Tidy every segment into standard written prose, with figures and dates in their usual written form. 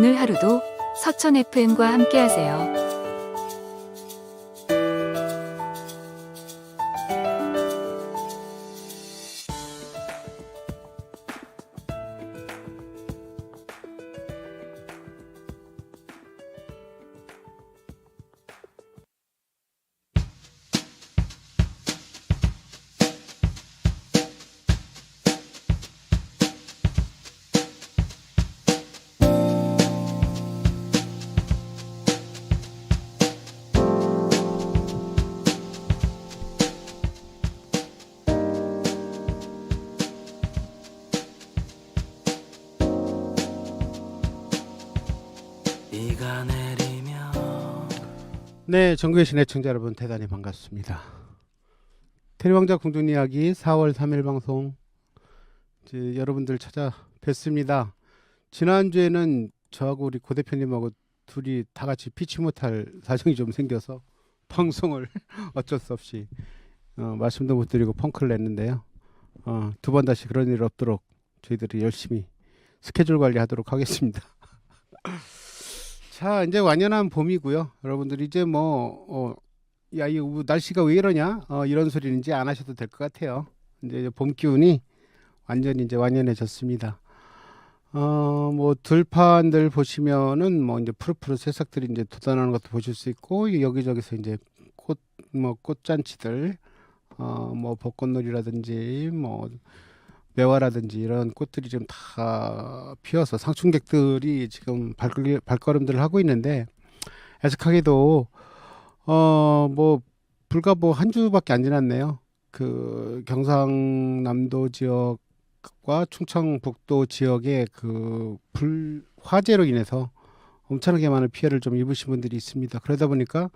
오늘 하루도 서천 FM과 함께하세요. 네, 전국의 시청자 여러분 대단히 반갑습니다. 테리왕자 궁전 이야기 4월 3일 방송 이제 여러분들 찾아뵙습니다. 지난주에는 저하고 우리 고 대표님하고 둘이 다 같이 피치 못할 사정이 좀 생겨서 방송을 어쩔 수 없이 말씀도 못 드리고 펑크를 냈는데요. 두 번 다시 그런 일 없도록 저희들이 열심히 스케줄 관리하도록 하겠습니다. 자, 이제 완연한 봄이고요. 여러분들 이제 야, 이 날씨가 왜 이러냐? 이런 소리는 이제 안 하셔도 될 것 같아요. 이제 봄 기운이 완전히 이제 완연해졌습니다. 들판들 보시면은 이제 푸릇푸릇 새싹들이 이제 돋아나는 것도 보실 수 있고, 여기저기서 이제 꽃잔치들, 벚꽃놀이라든지 매화라든지 이런 꽃들이 좀 다 피어서 상춘객들이 지금 발걸음들을 하고 있는데, 애석하게도 불과 한 주밖에 안 지났네요. 그 경상남도 지역과 충청북도 지역의 그 화재로 인해서 엄청나게 많은 피해를 좀 입으신 분들이 있습니다. 그러다 보니까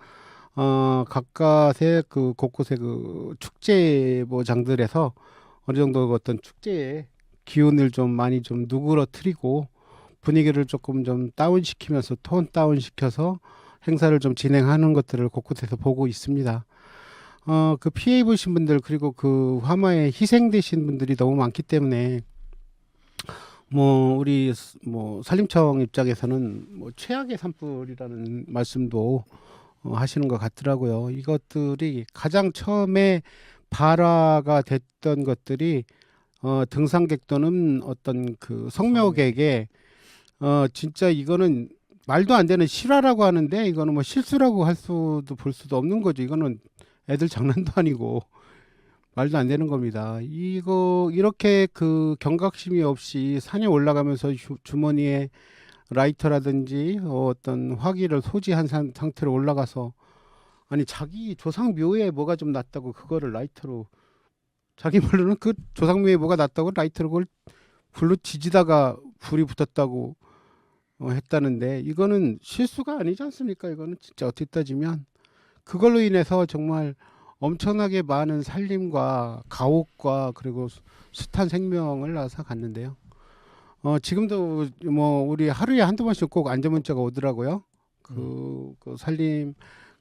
각각의 그 곳곳의 그 축제장들에서 어느 정도 어떤 축제의 기운을 좀 많이 좀 누그러뜨리고 분위기를 조금 좀 다운시키면서 톤 다운시켜서 행사를 좀 진행하는 것들을 곳곳에서 보고 있습니다. 그 피해 입으신 분들 그리고 그 화마에 희생되신 분들이 너무 많기 때문에 우리 산림청 입장에서는 최악의 산불이라는 말씀도 하시는 것 같더라고요. 이것들이 가장 처음에 발화가 됐던 것들이 등산객 또는 어떤 그 성묘객에 진짜 이거는 말도 안 되는 실화라고 하는데 이거는 실수라고 볼 수도 없는 거죠. 이거는 애들 장난도 아니고 말도 안 되는 겁니다. 이렇게 그 경각심이 없이 산에 올라가면서 주머니에 라이터라든지 어떤 화기를 소지한 상태로 올라가서 아니 자기 조상묘에 뭐가 좀 났다고 그거를 라이터로 자기 말로는 그 조상묘에 뭐가 났다고 라이터로 그걸 불로 지지다가 불이 붙었다고 했다는데 이거는 실수가 아니지 않습니까? 이거는 진짜 어떻게 따지면 그걸로 인해서 정말 엄청나게 많은 살림과 가옥과 그리고 숱한 생명을 앗아갔는데요. 지금도 우리 하루에 한두 번씩 꼭 안전문자가 오더라고요. 그 살림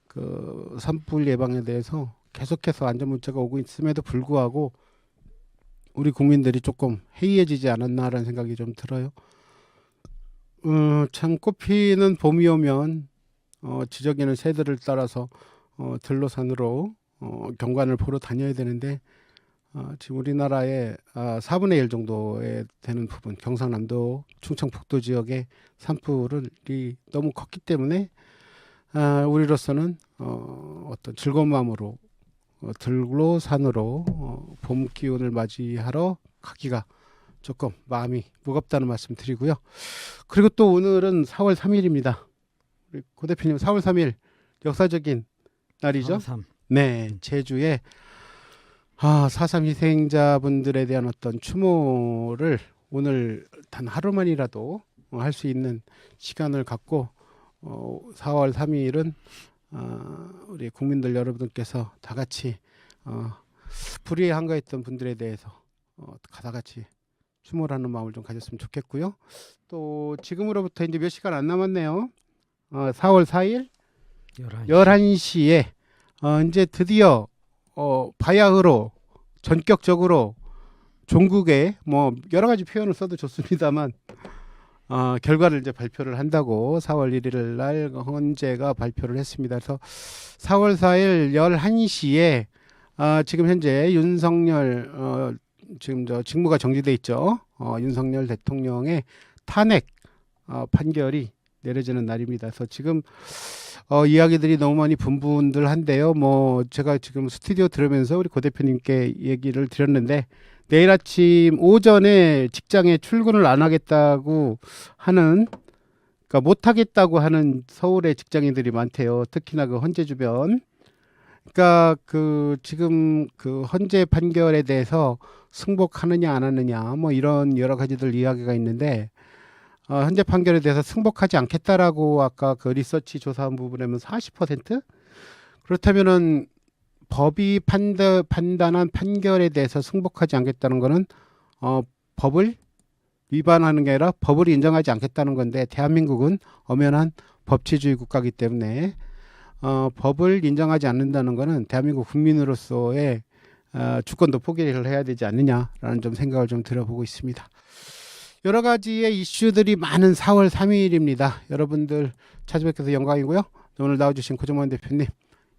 그 산불 예방에 대해서 계속해서 안전문자가 오고 있음에도 불구하고 우리 국민들이 조금 해이해지지 않았나라는 생각이 좀 들어요. 참 꽃피는 봄이 오면 지저귀는 새들을 따라서 들로산으로 경관을 보러 다녀야 되는데 지금 우리나라의 4분의 1 정도에 되는 부분 경상남도 충청북도 지역의 산불이 너무 컸기 때문에 우리로서는 어떤 즐거운 마음으로 들로산으로 봄 기운을 맞이하러 가기가 조금 마음이 무겁다는 말씀 드리고요. 그리고 또 오늘은 4월 3일입니다. 우리 고 대표님 4월 3일 역사적인 날이죠. 4.3. 네, 제주에 4.3 희생자분들에 대한 어떤 추모를 오늘 단 하루만이라도 할 수 있는 시간을 갖고 4월 3일은 우리 국민들 여러분들께서 다 같이 불의에 한가했던 분들에 대해서 다 같이 추모를 하는 마음을 좀 가졌으면 좋겠고요. 또 지금으로부터 이제 몇 시간 안 남았네요. 4월 4일 11시에 이제 드디어 바야흐로 전격적으로 종국에 여러 가지 표현을 써도 좋습니다만 결과를 이제 발표를 한다고 4월 1일 날 헌재가 발표를 했습니다. 그래서 4월 4일 11시에 지금 현재 윤석열 지금 직무가 정지돼 있죠. 윤석열 대통령의 탄핵 판결이 내려지는 날입니다. 그래서 지금 이야기들이 너무 많이 분분들한데요. 뭐 제가 지금 스튜디오 들으면서 우리 고 대표님께 얘기를 드렸는데 내일 아침 오전에 직장에 출근을 안 하겠다고 하는, 그러니까 못 하겠다고 하는 서울의 직장인들이 많대요. 특히나 그 헌재 주변. 그러니까 그 지금 그 헌재 판결에 대해서 승복하느냐 안 하느냐 뭐 이런 여러 가지들 이야기가 있는데 현재 판결에 대해서 승복하지 않겠다라고 아까 그 리서치 조사한 부분에는 40%? 그렇다면은 법이 판단한 판결에 대해서 승복하지 않겠다는 거는 법을 위반하는 게 아니라 법을 인정하지 않겠다는 건데, 대한민국은 엄연한 법치주의 국가이기 때문에 법을 인정하지 않는다는 거는 대한민국 국민으로서의 주권도 포기를 해야 되지 않느냐라는 좀 생각을 좀 들어보고 있습니다. 여러 가지의 이슈들이 많은 4월 3일입니다. 여러분들 찾아뵙게서 영광이고요. 오늘 나와주신 고정만 대표님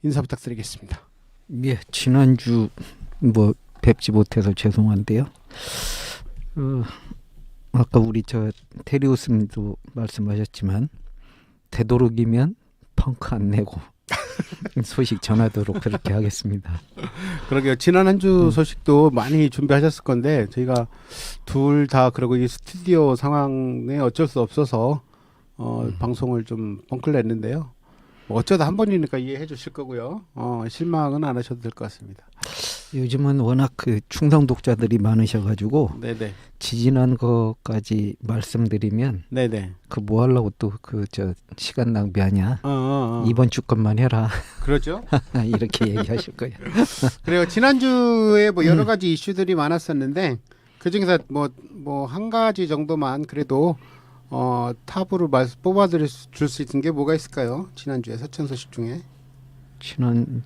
인사 부탁드리겠습니다. 예, 지난주 뭐 뵙지 못해서 죄송한데요. 아까 우리 테리우스님도 말씀하셨지만 되도록이면 펑크 안 내고 소식 전하도록 그렇게 하겠습니다. 그러게요. 지난 한 주 소식도 많이 준비하셨을 건데 저희가 둘 다 그러고 이 스튜디오 상황에 어쩔 수 없어서 방송을 좀 펑크를 냈는데요. 뭐 어쩌다 한 번이니까 이해해 주실 거고요. 실망은 안 하셔도 될 것 같습니다. 요즘은 워낙 그 충성 독자들이 많으셔가지고 네네. 지지난 것까지 말씀드리면 네네. 그 뭐 하려고 또 그 시간 낭비하냐. 이번 주 것만 해라. 그렇죠. 이렇게 얘기하실 거예요. 그래요. 지난주에 뭐 여러 가지 이슈들이 많았었는데 그 중에서 뭐 한 가지 정도만 그래도 탑으로 뽑아드릴 수 있는 게 뭐가 있을까요? 지난주에 서천 소식 중에.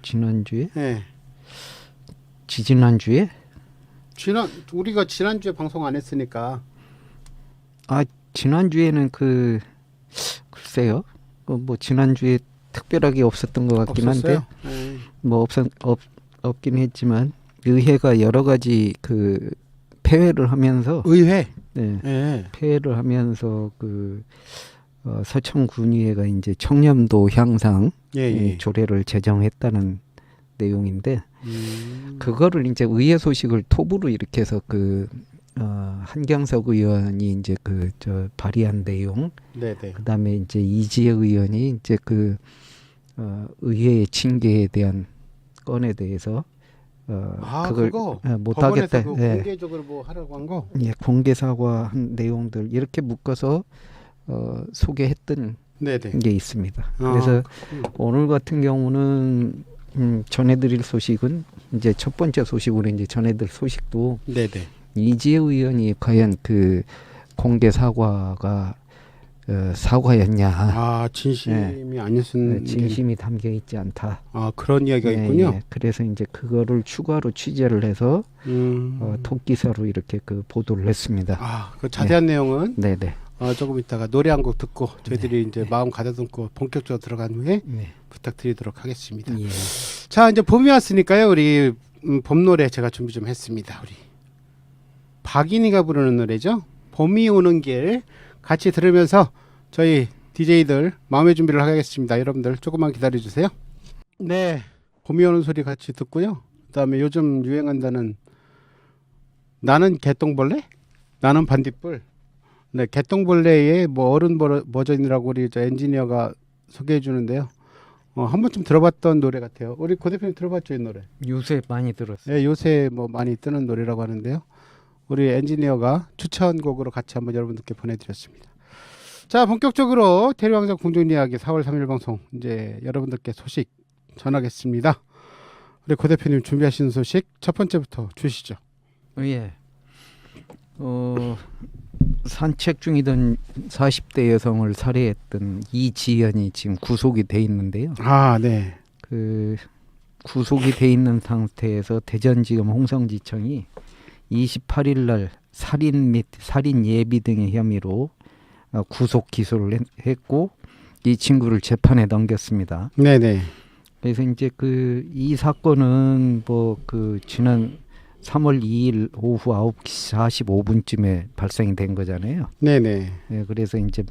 지난주에? 네. 지지난주에? 우리가 지난주에 방송 안 했으니까. 지난주에는 글쎄요. 뭐 지난주에 특별하게 없었던 것 같긴 없었어요? 한데. 네. 뭐 없긴 했지만 의회가 여러 가지 그 폐회를 하면서 의회. 네. 네. 폐회를 하면서 서천군의회가 이제 청렴도 향상 예. 조례를 제정했다는 내용인데 그거를 이제 의회 소식을 톱으로 이렇게 해서 한경석 의원이 이제 발의한 내용, 네네. 그다음에 이제 이지혜 의원이 이제 의회의 징계에 대한 건에 대해서 그걸 못하겠다. 공개적으로 뭐 하라고 한 거? 예, 공개 사과한 내용들 이렇게 묶어서 소개했던 네네. 게 있습니다. 그래서 오늘 같은 경우는 전해드릴 소식은 이제 첫 번째 소식으로 이제 전해드릴 소식도 네네. 이지혜 의원이 과연 공개 사과가 사과였냐? 진심이 아니었는 진심이 담겨 있지 않다. 그런 이야기가 있군요. 예. 그래서 이제 그거를 추가로 취재를 해서 톡기사로 이렇게 보도를 했습니다. 그 자세한 내용은 네네. 조금 이따가 노래 한 곡 듣고 저희들이 이제 마음 가다듬고 본격적으로 들어간 후에 부탁드리도록 하겠습니다. 예. 자, 이제 봄이 왔으니까요. 우리 봄 노래 제가 준비 좀 했습니다. 우리 박인이가 부르는 노래죠. 봄이 오는 길 같이 들으면서 저희 DJ들 마음의 준비를 하겠습니다. 여러분들 조금만 기다려주세요. 네, 봄이 오는 소리 같이 듣고요. 그다음에 요즘 유행한다는 나는 개똥벌레? 나는 반딧불. 네, 개똥벌레의 뭐 어른 버전이라고 우리 엔지니어가 소개해 주는데요. 한 번쯤 들어봤던 노래 같아요. 우리 고 대표님 들어봤죠, 이 노래? 요새 많이 들었어요. 네, 요새 뭐 많이 뜨는 노래라고 하는데요. 우리 엔지니어가 추천곡으로 같이 한번 여러분들께 보내드렸습니다. 자, 본격적으로 대리왕정 공정 이야기 4월 3일 방송 이제 여러분들께 소식 전하겠습니다. 우리 고 대표님 준비하신 소식 첫 번째부터 주시죠. 예. 산책 중이던 40대 여성을 살해했던 이지연이 지금 구속이 돼 있는데요. 네. 구속이 돼 있는 상태에서 대전지검 홍성지청이 28일 날 살인 및 살인 예비 등의 혐의로 구속 기소를 했고 이 친구를 재판에 넘겼습니다. 네네. 그래서 이제 그 이 사건은 뭐 그 지난 3월 2일 오후 9시 45분쯤에 발생이 된 거잖아요. 네네. 예, 그래서 이제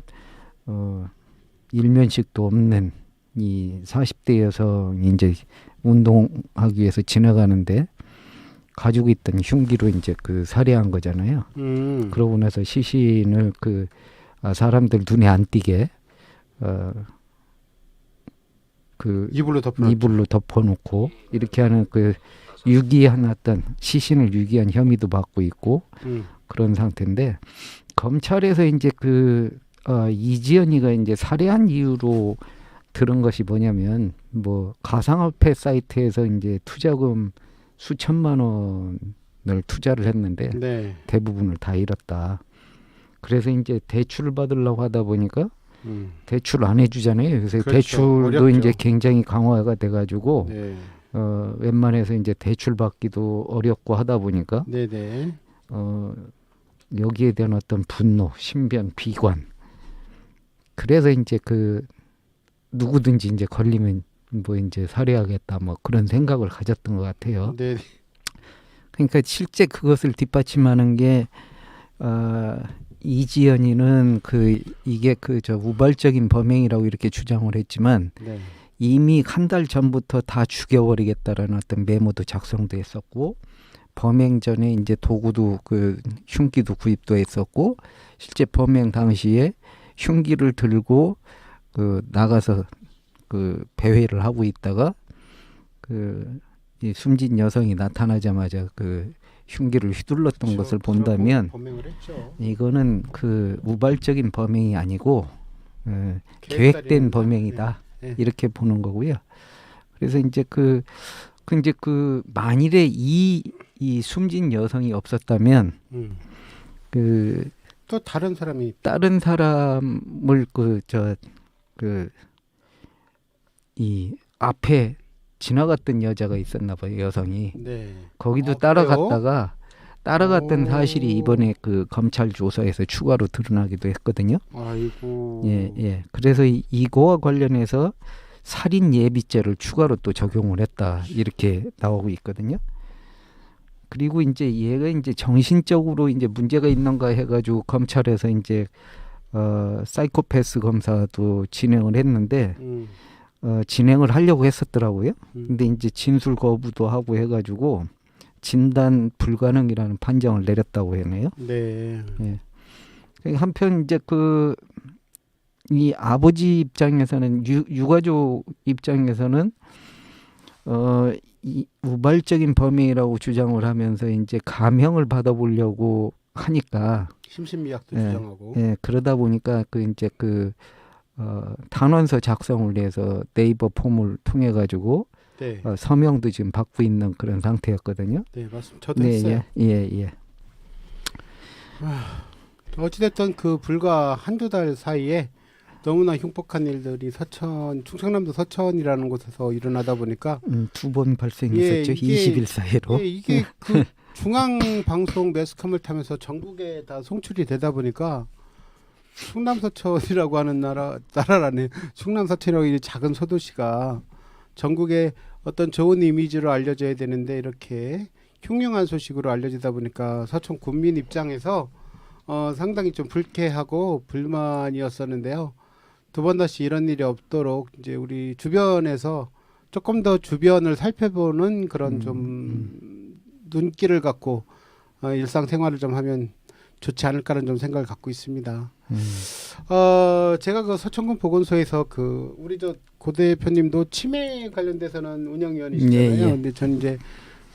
일면식도 없는 이 40대 여성이 이제 운동하기 위해서 지나가는데 가지고 있던 흉기로 이제 그 살해한 거잖아요. 그러고 나서 시신을 사람들 눈에 안 띄게 이불로 덮어놓고 이렇게 하는 그 유기한 어떤 시신을 유기한 혐의도 받고 있고 그런 상태인데 검찰에서 이제 이지연이가 이제 살해한 이유로 들은 것이 뭐냐면 뭐 가상화폐 사이트에서 이제 투자금 수천만 원을 투자를 했는데 네. 대부분을 다 잃었다. 그래서 이제 대출을 받으려고 하다 보니까 대출 안 해주잖아요. 그래서 그렇죠. 대출도 어렵죠. 이제 굉장히 강화가 돼가지고 네. 웬만해서 이제 대출 받기도 어렵고 하다 보니까 네네. 여기에 대한 어떤 분노, 신변, 비관. 그래서 이제 누구든지 이제 걸리면 뭐 이제 살해하겠다 뭐 그런 생각을 가졌던 것 같아요. 네. 그러니까 실제 그것을 뒷받침하는 게 이지연이는 이게 우발적인 범행이라고 이렇게 주장을 했지만 네. 이미 한 달 전부터 다 죽여버리겠다라는 어떤 메모도 작성도 했었고 범행 전에 이제 도구도 흉기도 구입도 했었고 실제 범행 당시에 흉기를 들고 나가서 배회를 하고 있다가 이 숨진 여성이 나타나자마자 흉기를 휘둘렀던 그렇죠. 것을 본다면 범행을 했죠. 이거는 우발적인 범행이 아니고 계획된 범행이다. 네. 이렇게 보는 거고요. 그래서 이제 만일에 이 숨진 여성이 없었다면 또 다른 사람이 다른 사람을 이 앞에 지나갔던 여자가 있었나 봐요. 여성이. 네. 거기도 그래요? 따라갔던 오. 사실이 이번에 검찰 조사에서 추가로 드러나기도 했거든요. 아이고. 예. 그래서 이거와 관련해서 살인 예비죄를 추가로 또 적용을 했다. 이렇게 나오고 있거든요. 그리고 이제 얘가 이제 정신적으로 이제 문제가 있는가 해가지고 검찰에서 이제 사이코패스 검사도 진행을 했는데 진행을 하려고 했었더라고요. 근데 이제 진술 거부도 하고 해가지고 진단 불가능이라는 판정을 내렸다고 하네요. 네. 예. 한편 이제 이 아버지 입장에서는 유가족 입장에서는 이 우발적인 범행이라고 주장을 하면서 이제 감형을 받아보려고 하니까 심신미약도 예, 주장하고. 예, 그러다 보니까 탄원서 작성을 해서 네이버 폼을 통해 가지고 네. 서명도 지금 받고 있는 그런 상태였거든요. 네, 맞습니다. 저도 했어요. 예. 어찌됐든 불과 한두 달 사이에 너무나 흉폭한 일들이 충청남도 서천이라는 곳에서 일어나다 보니까 2번 발생했었죠. 이게- 20일 사이로. 이게 중앙 방송 매스컴을 타면서 전국에 다 송출이 되다 보니까 충남 서천이라고 하는 나라라네. 충남 서천이라고 이 작은 소도시가 전국에 어떤 좋은 이미지로 알려져야 되는데 이렇게 흉흉한 소식으로 알려지다 보니까 서천 군민 입장에서 상당히 좀 불쾌하고 불만이었었는데요. 두 번 다시 이런 일이 없도록 이제 우리 주변에서 조금 더 주변을 살펴보는 그런 좀 눈길을 갖고 일상생활을 좀 하면 좋지 않을까라는 좀 생각을 갖고 있습니다. 제가 서천군 보건소에서 우리 고 대표님도 치매 관련돼서는 운영위원이시잖아요. 예. 근데 전 이제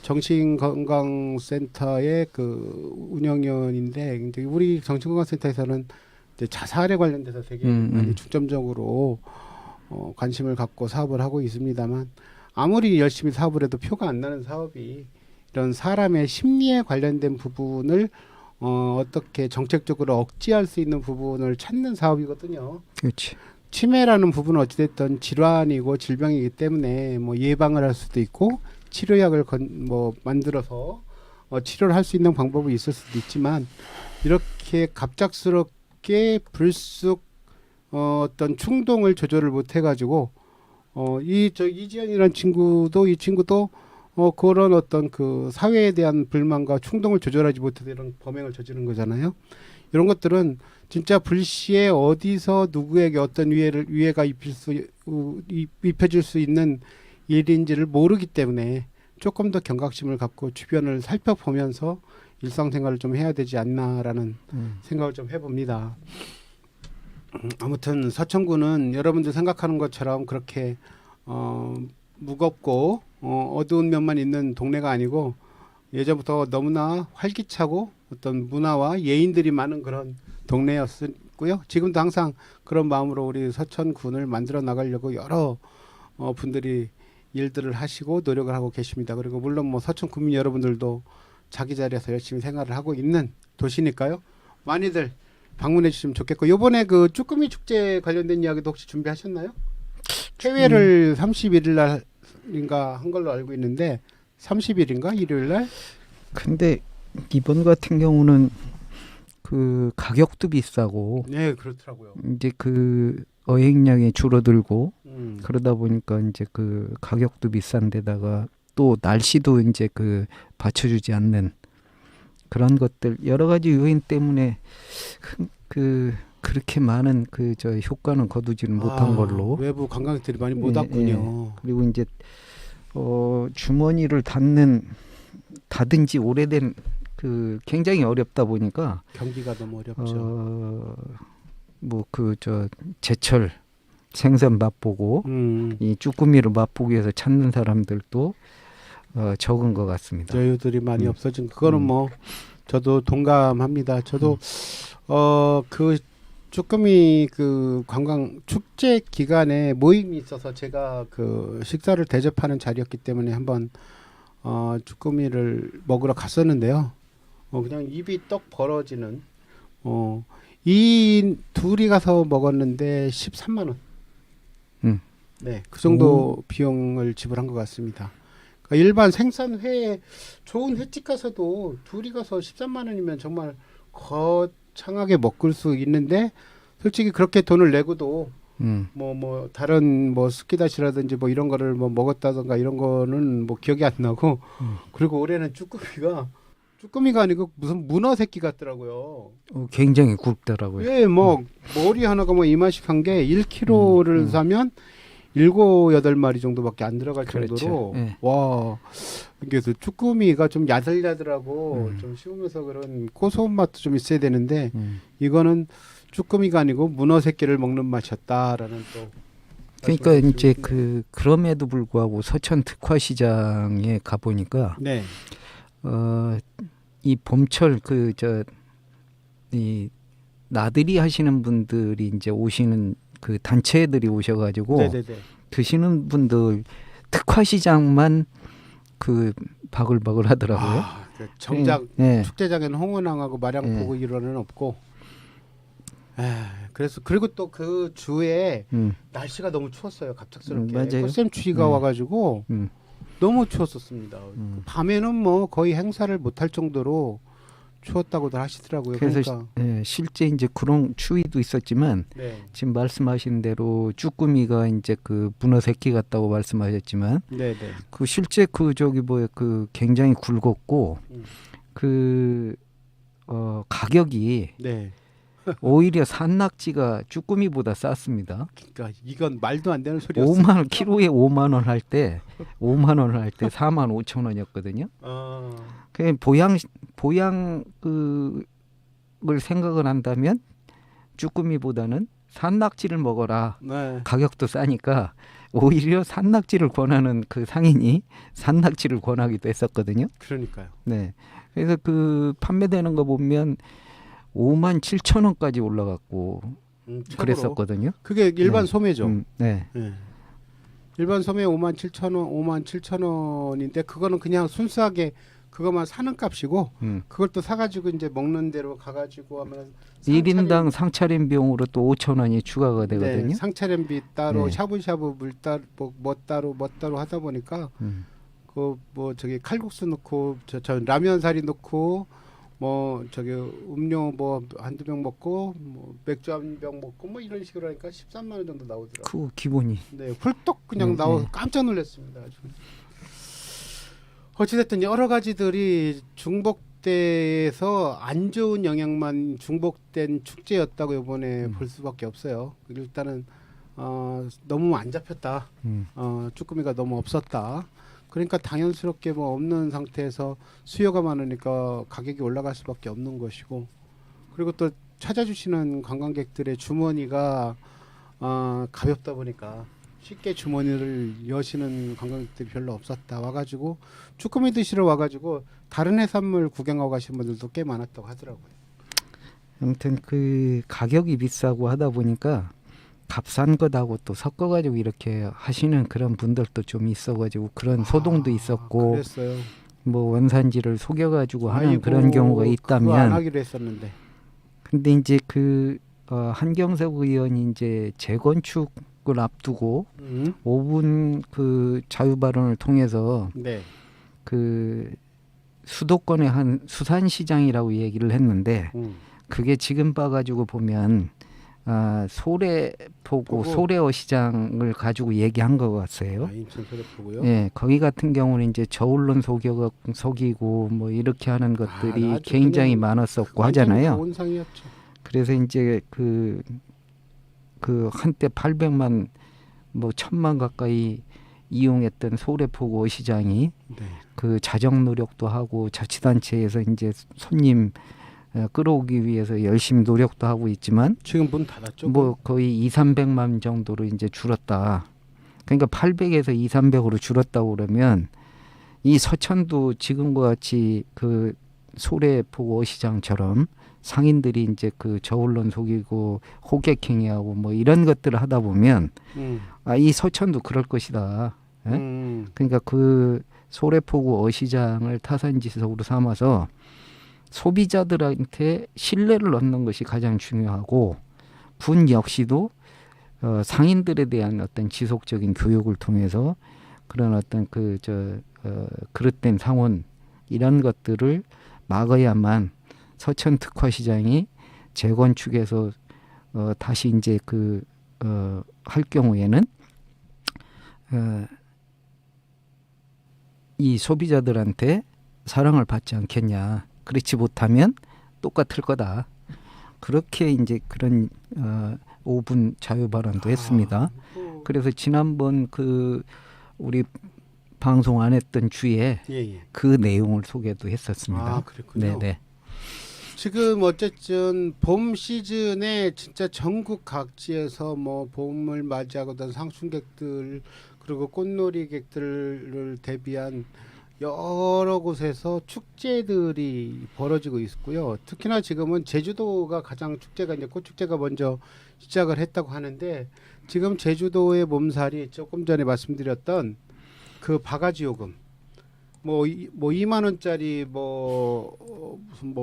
정신건강센터의 운영위원인데 이제 우리 정신건강센터에서는 이제 자살에 관련돼서 되게 많이 중점적으로 관심을 갖고 사업을 하고 있습니다만 아무리 열심히 사업을 해도 표가 안 나는 사업이 이런 사람의 심리에 관련된 부분을 어떻게 정책적으로 억제할 수 있는 부분을 찾는 사업이거든요. 그렇지. 치매라는 부분은 어찌됐든 질환이고 질병이기 때문에 뭐 예방을 할 수도 있고 치료약을 만들어서 치료를 할 수 있는 방법이 있을 수도 있지만 이렇게 갑작스럽게 쉽게 불쑥 어떤 충동을 조절을 못 해가지고 이지연이라는 친구도 이 친구도 그런 어떤 그 사회에 대한 불만과 충동을 조절하지 못해서 이런 범행을 저지른 거잖아요. 이런 것들은 진짜 불시에 어디서 누구에게 어떤 위해가 입혀질 수 있는 일인지를 모르기 때문에 조금 더 경각심을 갖고 주변을 살펴보면서 일상생활을 좀 해야 되지 않나라는 생각을 좀 해봅니다. 아무튼 서천구는 여러분들 생각하는 것처럼 그렇게 무겁고 어두운 면만 있는 동네가 아니고 예전부터 너무나 활기차고 어떤 문화와 예인들이 많은 그런 동네였고요. 지금도 항상 그런 마음으로 우리 서천군을 만들어 나가려고 여러 분들이 일들을 하시고 노력을 하고 계십니다. 그리고 물론 뭐 서천 구민 여러분들도 자기 자리에서 열심히 생활을 하고 있는 도시니까요. 많이들 방문해 주시면 좋겠고, 요번에 그 쭈꾸미 축제 관련된 이야기도 혹시 준비하셨나요? 해외를 31일 날인가 한 걸로 알고 있는데 30일인가 일요일 날? 근데 이번 같은 경우는 그 가격도 비싸고 네, 그렇더라고요. 이제 그 어획량이 줄어들고 그러다 보니까 이제 그 가격도 비싼데다가 또 날씨도 이제 그 받쳐주지 않는 그런 것들 여러 가지 요인 때문에 그렇게 많은 그 저 효과는 거두지는 못한 걸로 외부 관광객들이 많이 못 왔군요. 그리고 이제 주머니를 닫은 지 오래된 그 굉장히 어렵다 보니까 경기가 너무 어렵죠. 뭐 그 저 제철 생선 맛보고 이 쭈꾸미를 맛보기 위해서 찾는 사람들도 적은 것 같습니다. 여유들이 많이 없어진 그거는 뭐 저도 동감합니다. 저도 그 쭈꾸미 그 관광 축제 기간에 모임이 있어서 제가 그 식사를 대접하는 자리였기 때문에 한번 쭈꾸미를 먹으러 갔었는데요. 그냥 입이 떡 벌어지는 이 둘이 가서 먹었는데 13만 원. 네, 그 정도 비용을 지불한 것 같습니다. 그러니까 일반 생선회 좋은 횟집 가서도 둘이 가서 13만 원이면 정말 거창하게 먹을 수 있는데 솔직히 그렇게 돈을 내고도 뭐 다른 뭐 스키다시라든지 뭐 이런 거를 뭐 먹었다던가 이런 거는 뭐 기억이 안 나고 그리고 올해는 쭈꾸미가 아니고 무슨 문어 새끼 같더라고요. 굉장히 굵더라고요. 예, 뭐 머리 하나가 뭐 이만씩 한 게 1kg를 사면 7, 8마리 정도밖에 안 들어갈 그렇죠. 정도로 예. 와, 그래서 쭈꾸미가 좀 야들야들하고 좀 씹으면서 그런 고소한 맛도 좀 있어야 되는데 이거는 쭈꾸미가 아니고 문어 새끼를 먹는 맛이었다라는 또 그러니까 이제 그럼에도 불구하고 서천 특화시장에 가 보니까 네. 이 봄철 이 나들이 하시는 분들이 이제 오시는 그 단체들이 오셔가지고 네네네. 드시는 분들 특화시장만 그 바글바글 하더라고요. 그 정작 네. 축제장에는 홍어낭하고 마량포구 이런은 없고. 그래서 그리고 또 그 주에 날씨가 너무 추웠어요. 갑작스럽게 맞아요. 꽃샘추위가 와가지고 너무 추웠었습니다. 밤에는 뭐 거의 행사를 못할 정도로 추웠다고들 하시더라고요. 그래서 그러니까. 실제 이제 그런 추위도 있었지만 네. 지금 말씀하신 대로 쭈꾸미가 이제 그 문어 새끼 같다고 말씀하셨지만 네네. 그 실제 그 굉장히 굵었고 가격이 네. 오히려 산낙지가 쭈꾸미보다 쌌습니다. 그러니까 이건 말도 안 되는 소리였어요. 5만 원 키로에 5만 원 할 때 4만 5천 원이었거든요. 그 보양을 생각을 한다면 쭈꾸미보다는 산낙지를 먹어라. 네. 가격도 싸니까 오히려 산낙지를 권하는 그 상인이 산낙지를 권하기도 했었거든요. 그러니까요. 네. 그래서 그 판매되는 거 보면 5만 7천 원까지 올라갔고 그랬었거든요. 그게 일반 네. 소매죠. 네. 네. 일반 소매 5만 7천 원인데 그거는 그냥 순수하게 그것만 사는 값이고 그걸 또 사가지고 이제 먹는 대로 가가지고 하면 1인당 상차림 비용으로 또 5천 원이 추가가 되거든요. 네, 상차림비 따로 네. 샤브샤브 물 따로 뭐 따로 하다 보니까 그 뭐 저기 칼국수 넣고 저 라면 사리 넣고 뭐 저기 음료 뭐 한두 병 먹고 뭐 맥주 한 병 먹고 뭐 이런 식으로 하니까 13만 원 정도 나오더라고요. 그 기본이. 네, 훌떡 그냥 나와서 깜짝 놀랐습니다. 아주. 어찌됐든 여러 가지들이 중복돼서 안 좋은 영향만 중복된 축제였다고 이번에 볼 수밖에 없어요. 일단은 너무 안 잡혔다. 쭈꾸미가 너무 없었다. 그러니까 당연스럽게 뭐 없는 상태에서 수요가 많으니까 가격이 올라갈 수밖에 없는 것이고, 그리고 또 찾아주시는 관광객들의 주머니가 가볍다 보니까 쉽게 주머니를 여시는 관광객들이 별로 없었다. 와가지고 쭈꾸미 드시러 와가지고 다른 해산물 구경하고 가신 분들도 꽤 많았다고 하더라고요. 아무튼 그 가격이 비싸고 하다 보니까 값싼 것하고 또 섞어가지고 이렇게 하시는 그런 분들도 좀 있어가지고 그런 소동도 있었고, 그랬어요. 뭐 원산지를 속여가지고 하는 아이고, 그런 경우가 그거 안 있다면. 하기로 했었는데. 근데 이제 그 한경석 의원이 이제 재건축을 앞두고 5분 그 자유 발언을 통해서 네. 그 수도권의 한 수산시장이라고 얘기를 했는데, 그게 지금 봐가지고 보면 소래포구 소래어 시장을 가지고 얘기한 것 같아요. 인천 소래포구요. 예, 거기 같은 경우는 이제 저울론 속이고 뭐 이렇게 하는 것들이 굉장히 많았었고 하잖아요. 온상이었죠. 그래서 이제 그 한때 800만 뭐 1000만 가까이 이용했던 소래포구 시장이 네. 그 자정 노력도 하고 자치단체에서 이제 손님 끌어오기 위해서 열심히 노력도 하고 있지만 지금 문 닫았죠. 뭐 거의 2,300만 정도로 이제 줄었다. 그러니까 800에서 2,300으로 줄었다고 그러면 이 서천도 지금과 같이 그 소래포구 어시장처럼 상인들이 이제 그 저울론 속이고 호객행위하고 뭐 이런 것들을 하다 보면 이 서천도 그럴 것이다. 예? 그러니까 그 소래포구 어시장을 타산지석으로 삼아서 소비자들한테 신뢰를 얻는 것이 가장 중요하고, 군 역시도 상인들에 대한 어떤 지속적인 교육을 통해서 그런 어떤 그릇된 상원 이런 것들을 막아야만 서천 특화시장이 재건축에서 다시 이제 할 경우에는 이 소비자들한테 사랑을 받지 않겠냐. 그렇지 못하면 똑같을 거다. 그렇게 이제 그런 5분 자유 발언도 했습니다. 그래서 지난번 우리 방송 안 했던 주에 그 내용을 소개도 했었습니다. 그랬군요. 네네. 지금 어쨌든 봄 시즌에 진짜 전국 각지에서 뭐 봄을 맞이하고던 상순객들 그리고 꽃놀이객들을 대비한 여러 곳에서 축제들이 벌어지고 있고요. 특히나 지금은 제주도가 가장 축제가 이제 꽃축제가 먼저 시작을 했다고 하는데, 지금 제주도의 몸살이 조금 전에 말씀드렸던 그 바가지 요금 뭐 2만 원짜리 무슨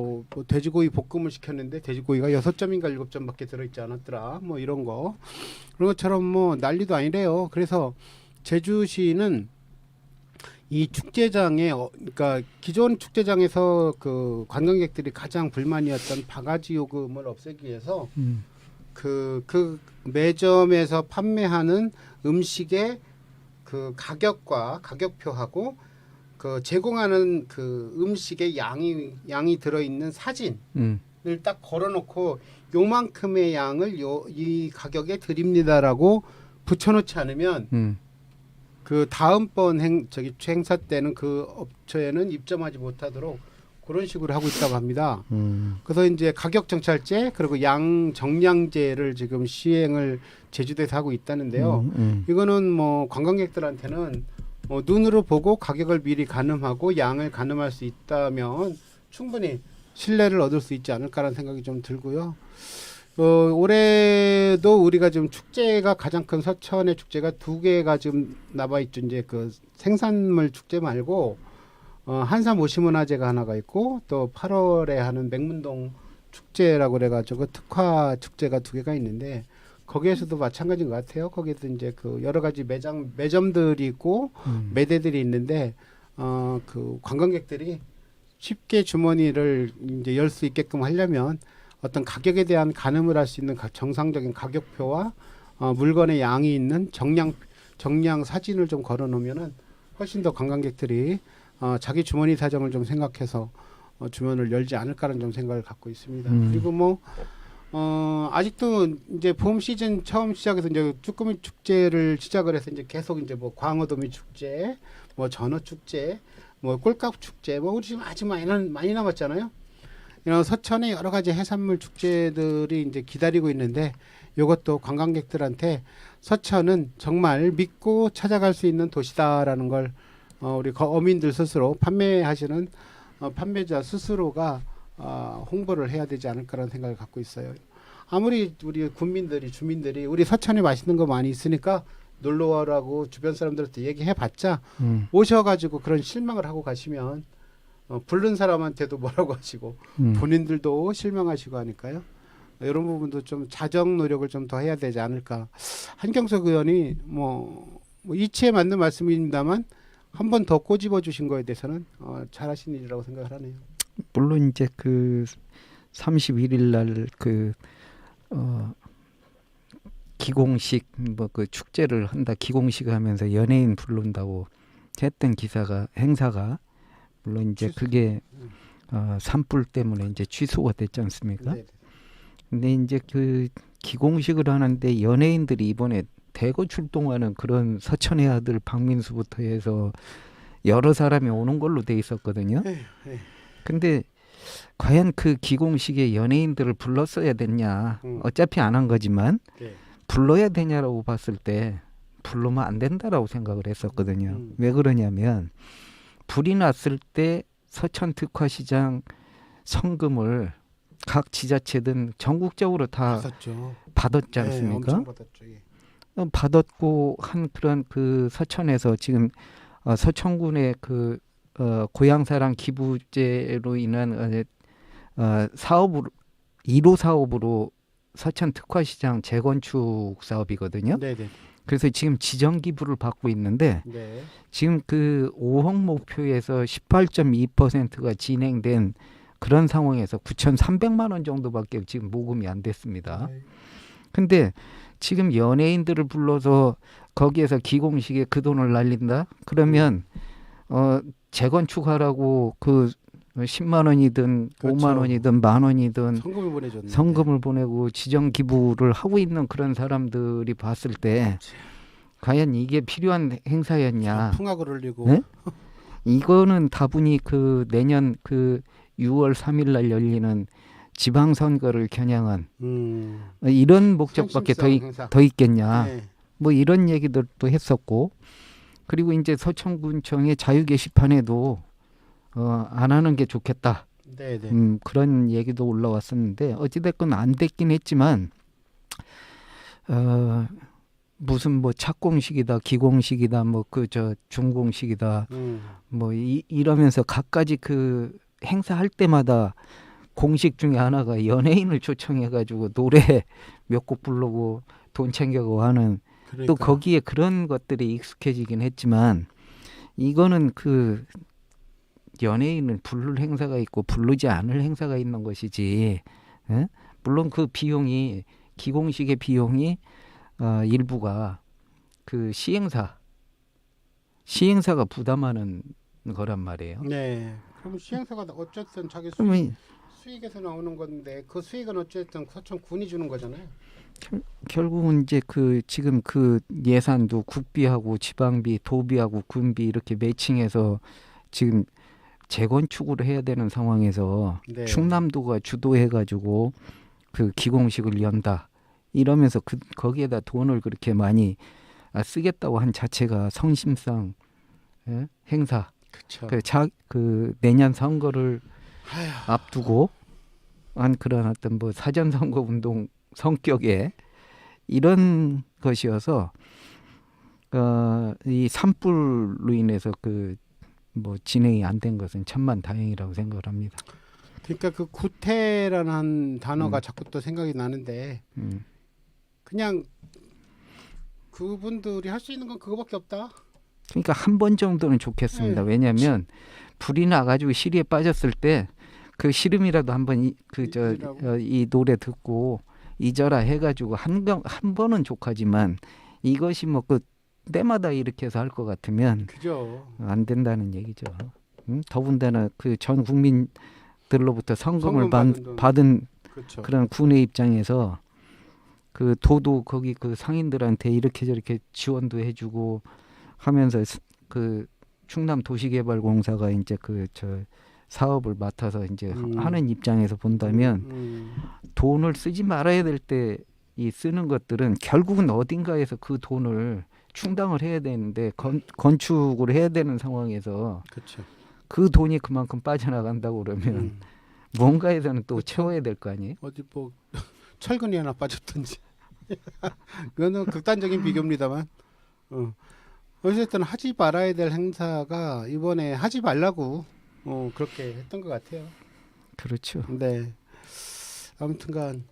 돼지고기 볶음을 시켰는데 돼지고기가 6점인가 7점밖에 들어있지 않았더라. 뭐 이런 거 그런 것처럼 뭐 난리도 아니래요. 그래서 제주시는 이 축제장에 그러니까 기존 축제장에서 그 관광객들이 가장 불만이었던 바가지 요금을 없애기 위해서 그 매점에서 판매하는 음식의 그 가격과 가격표하고 그 제공하는 그 음식의 양이 들어있는 사진을 딱 걸어놓고 요만큼의 양을 이 가격에 드립니다라고 붙여놓지 않으면 그 다음번 행사 때는 그 업체에는 입점하지 못하도록 그런 식으로 하고 있다고 합니다. 그래서 이제 가격 정찰제 그리고 양 정량제를 지금 시행을 제주도에서 하고 있다는데요. 이거는 뭐 관광객들한테는 눈으로 보고 가격을 미리 가늠하고 양을 가늠할 수 있다면 충분히 신뢰를 얻을 수 있지 않을까라는 생각이 좀 들고요. 올해도 우리가 지금 축제가 가장 큰 서천의 축제가 2개가 지금 남아 있죠. 이제 그 생산물 축제 말고 한산 오시문화제가 하나가 있고 또 8월에 하는 맹문동 축제라고 그래가지고 특화 축제가 2개가 있는데, 거기에서도 마찬가지인 것 같아요. 거기에도 이제 그 여러 가지 매점들이 있고 매대들이 있는데 그 관광객들이 쉽게 주머니를 이제 열 수 있게끔 하려면 어떤 가격에 대한 가늠을 할 수 있는 정상적인 가격표와 물건의 양이 있는 정량 사진을 좀 걸어 놓으면은 훨씬 더 관광객들이 자기 주머니 사정을 좀 생각해서 주머니를 열지 않을까라는 좀 생각을 갖고 있습니다. 그리고 뭐 아직도 이제 봄 시즌 처음 시작해서 이제 쭈꾸미 축제를 시작을 해서 이제 계속 이제 뭐 광어도미 축제, 뭐 전어 축제, 뭐 꼴값 축제, 뭐 우리 지금 아주 많이 남았잖아요. 이런 서천의 여러 가지 해산물 축제들이 이제 기다리고 있는데 이것도 관광객들한테 서천은 정말 믿고 찾아갈 수 있는 도시다라는 걸 우리 어민들 스스로 판매하시는 판매자 스스로가 홍보를 해야 되지 않을까라는 생각을 갖고 있어요. 아무리 우리 주민들이 우리 서천에 맛있는 거 많이 있으니까 놀러 와라고 주변 사람들한테 얘기해봤자 오셔가지고 그런 실망을 하고 가시면 부른 사람한테도 뭐라고 하시고 본인들도 실망하시고 하니까요. 이런 부분도 좀 자정 노력을 좀 더 해야 되지 않을까. 한경석 의원이 뭐 이치에 맞는 말씀입니다만 한 번 더 꼬집어 주신 거에 대해서는 잘하신 일이라고 생각을 하네요. 물론 이제 그 31일 날 그 기공식 뭐 그 축제를 한다 기공식 하면서 연예인 부른다고 했던 행사가 물론 이제 그게 산불 때문에 이제 취소가 됐지 않습니까? 네. 근데 이제 그 기공식을 하는데 연예인들이 이번에 대거 출동하는 그런 서천의 아들 박민수부터 해서 여러 사람이 오는 걸로 돼 있었거든요. 근데 과연 그 기공식에 연예인들을 불렀어야 됐냐? 어차피 안 한 거지만 네. 불러야 되냐라고 봤을 때 불러면 안 된다라고 생각을 했었거든요. 왜 그러냐면 불이 났을 때 서천 특화시장 성금을 각 지자체든 전국적으로 다 받았지 않습니까? 엄청 받았죠. 예. 받았고 한 그런 그 서천에서 지금 서천군의 그 고향사랑 기부제로 인한 사업으로 1호 사업으로 서천 특화시장 재건축 사업이거든요. 네네. 그래서 지금 지정 기부를 받고 있는데 네. 지금 그 5억 목표에서 18.2%가 진행된 그런 상황에서 9,300만 원 정도밖에 지금 모금이 안 됐습니다. 근데 지금 연예인들을 불러서 거기에서 기공식에 그 돈을 날린다? 그러면 재건축하라고 그 10만 원이든 그렇죠. 5만 원이든 만 원이든 성금을 보내줬는데. 성금을 보내고 지정 기부를 하고 있는 그런 사람들이 봤을 때 과연 이게 필요한 행사였냐? 풍악을 울리고. 네? 이거는 다분히 그 내년 그 6월 3일 날 열리는 지방선거를 겨냥한 이런 목적밖에 더 있겠냐? 네. 뭐 이런 얘기들도 했었고 그리고 이제 서천군청의 자유 게시판에도 안 하는 게 좋겠다. 네네. 그런 얘기도 올라왔었는데 어찌됐건 안 됐긴 했지만 무슨 뭐 착공식이다, 기공식이다, 뭐 그 저 준공식이다, 뭐 이러면서 각가지 그 행사할 때마다 공식 중에 하나가 연예인을 초청해가지고 노래 몇 곡 부르고 돈 챙겨고 하는 또 거기에 그런 것들이 익숙해지긴 했지만 이거는 그 연예인을 부를 행사가 있고 부르지 않을 행사가 있는 것이지. 에? 물론 그 비용이 기공식의 비용이 일부가 그 시행사가 부담하는 거란 말이에요. 네. 그럼 시행사가 어쨌든 자기 수익에서 나오는 건데 그 수익은 어쨌든 서천군이 주는 거잖아요. 결국은 이제 그 지금 그 예산도 국비하고 지방비, 도비하고 군비 이렇게 매칭해서 지금 재건축으로 해야 되는 상황에서 네. 충남도가 주도해가지고 그 기공식을 연다 이러면서 거기에다 돈을 그렇게 많이 쓰겠다고 한 자체가 성심상 행사. 그쵸. 그 내년 선거를 앞두고 한 그런 어떤 뭐 사전 선거 운동 성격의 이런 것이어서 이 산불로 인해서 그 뭐 진행이 안 된 것은 천만다행이라고 생각을 합니다. 그러니까 그 구태라는 단어가 자꾸 또 생각이 나는데 그냥 그분들이 할 수 있는 건 그거밖에 없다. 그러니까 한 번 정도는 좋겠습니다. 왜냐하면 불이 나가지고 시리에 빠졌을 때 그 시름이라도 한번 이 노래 듣고 잊어라 해가지고 한 번은 족하지만 이것이 뭐 그 때마다 이렇게 해서 할 것 같으면 그죠. 안 된다는 얘기죠. 더군다나 그 전 국민들로부터 성금을 성금 받은 그렇죠. 그런 군의 입장에서 그 도도 거기 그 상인들한테 이렇게 저렇게 지원도 해주고 하면서 그 충남 도시개발공사가 이제 그 저 사업을 맡아서 이제 하는 입장에서 본다면 돈을 쓰지 말아야 될 때 이 쓰는 것들은 결국은 어딘가에서 그 돈을 충당을 해야 되는데 건축을 해야 되는 상황에서 그렇죠. 그 돈이 그만큼 빠져나간다고 그러면 뭔가에서는 또 그쵸. 채워야 될 거 아니에요? 어디 뭐 철근이 하나 빠졌든지. 그거는 극단적인 비교입니다만. 어쨌든 하지 말아야 될 행사가 이번에 하지 말라고 그렇게 했던 것 같아요. 그렇죠. 네. 아무튼간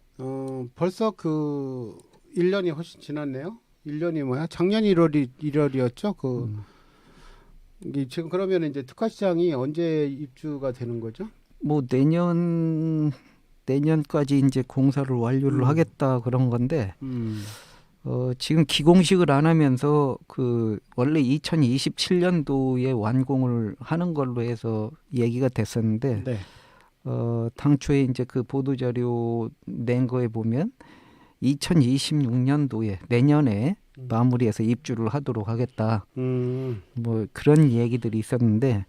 벌써 그 1년이 훨씬 지났네요. 1년이 뭐야? 작년 1월이었죠. 이게 지금 그러면 이제 특화시장이 언제 입주가 되는 거죠? 뭐 내년까지 이제 공사를 완료를 하겠다 그런 건데 지금 기공식을 안 하면서 그 원래 2027년도에 완공을 하는 걸로 해서 얘기가 됐었는데 네. 당초에 이제 그 보도 자료 낸 거에 보면 2026년도에 내년에 마무리해서 입주를 하도록 하겠다. 뭐 그런 얘기들이 있었는데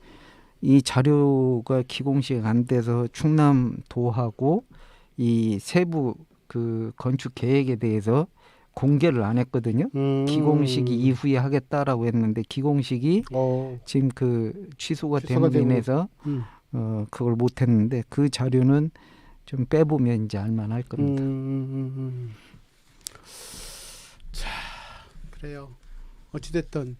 이 자료가 기공식 안 돼서 충남도하고 이 세부 그 건축 계획에 대해서 공개를 안 했거든요. 기공식이 이후에 하겠다라고 했는데 기공식이 지금 그 취소가 됨으로 인해서 그걸 못 했는데 그 자료는 좀 빼보면 이제 알만할 겁니다. 자, 그래요. 어찌됐든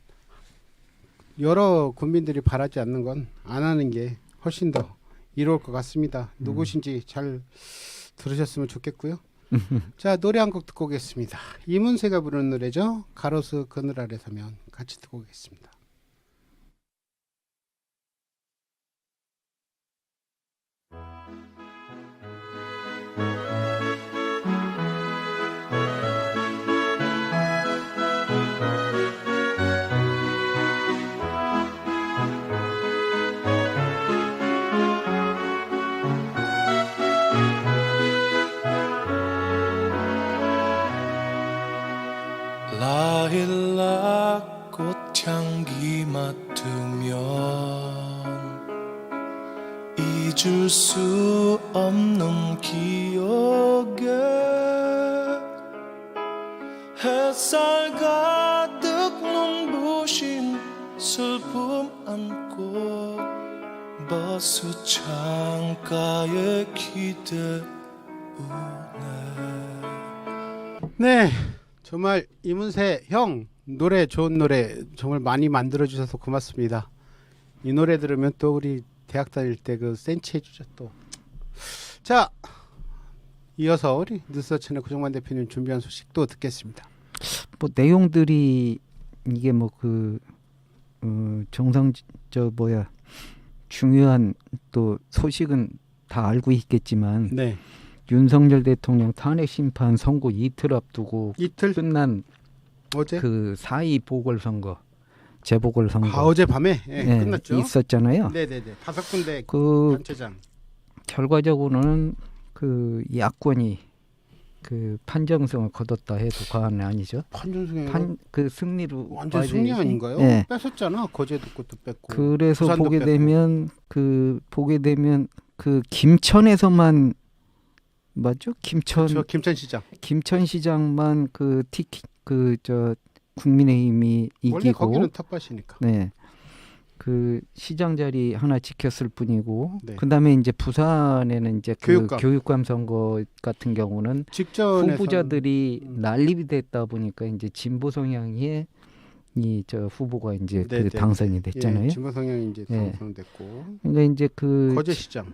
여러 국민들이 바라지 않는 건 안 하는 게 훨씬 더 이로울 것 같습니다. 누구신지 잘 들으셨으면 좋겠고요. 자, 노래 한 곡 듣고 오겠습니다. 이문세가 부르는 노래죠. 가로수 그늘 아래 서면 같이 듣고 오겠습니다. 라일락 꽃향기 맡으면 잊을 수 없는 기억에 햇살 가득 눈부신 슬픔 안고 버스 창가에 기대우네. 네, 정말 이문세 형 노래 좋은 노래 정말 많이 만들어 주셔서 고맙습니다. 이 노래 들으면 또 우리 대학 다닐 때 그 센치 해주죠 또. 자, 이어서 우리 뉴스 채널 고정만 대표님 준비한 소식도 듣겠습니다. 뭐 내용들이 이게 뭐 그 중요한 또 소식은 다 알고 있겠지만 네, 윤석열 대통령 탄핵 심판 선고 이틀 앞두고 이틀 끝난 어제 그 4.2 보궐선거 재보궐선거 어젯밤에 끝났죠. 있었잖아요. 네네네, 5군데 그 단체장. 결과적으로는 그 야권이 그 판정성을 거뒀다 해도 과언이 아니죠. 판정승에 그 승리로 완전 봐야지. 승리 아닌가요? 네. 뺐었잖아. 거제도 것도 뺐고. 그래서 부산도 보게 뺐고. 되면 그 김천에서만 맞죠? 저 김천시장. 김천시장만 국민의힘이 원래 이기고 거기는 텃밭이니까. 네. 그 시장 자리 하나 지켰을 뿐이고 네. 그다음에 이제 부산에는 이제 교육감. 그 교육감 선거 같은 경우는 직전에 후보자들이 난립이 됐다 보니까 이제 진보 성향의 이 저 후보가 이제 네, 네. 당선이 됐잖아요. 진보 성향이 이제 예. 당선됐고. 그러니까 이제 그 거제시장.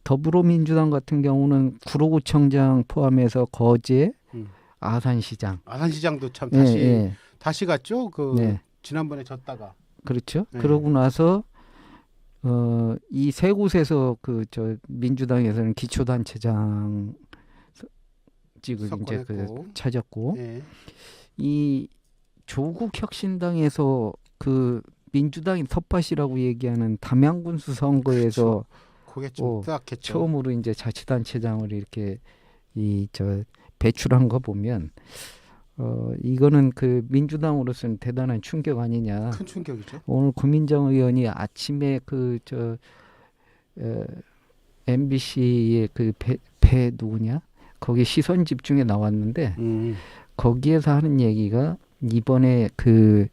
더불어민주당 같은 경우는 구로구청장 포함해서 거제, 음. 아산시장. 아산시장도 참 예, 다시 갔죠. 네. 지난번에 졌다가. 그렇죠. 네. 그러고 나서 이 세 곳에서 그 저 민주당에서는 기초단체장 직을 이제 그 석권했고. 찾았고 예. 이 조국 혁신당에서 그 민주당이 텃밭이라고 얘기하는 담양군수 선거에서 그게 좀 어, 뜨악했죠. 처음으로 이제 자치단체장을 이렇게 이 저 배출한 거 보면 이거는 그 민주당으로서는 대단한 충격 아니냐. 큰 충격이죠. 오늘 구민정 의원이 아침에 그 저 MBC의 그 배 누구냐? 거기 시선 집중에 나왔는데 거기에서 하는 얘기가 이번에 그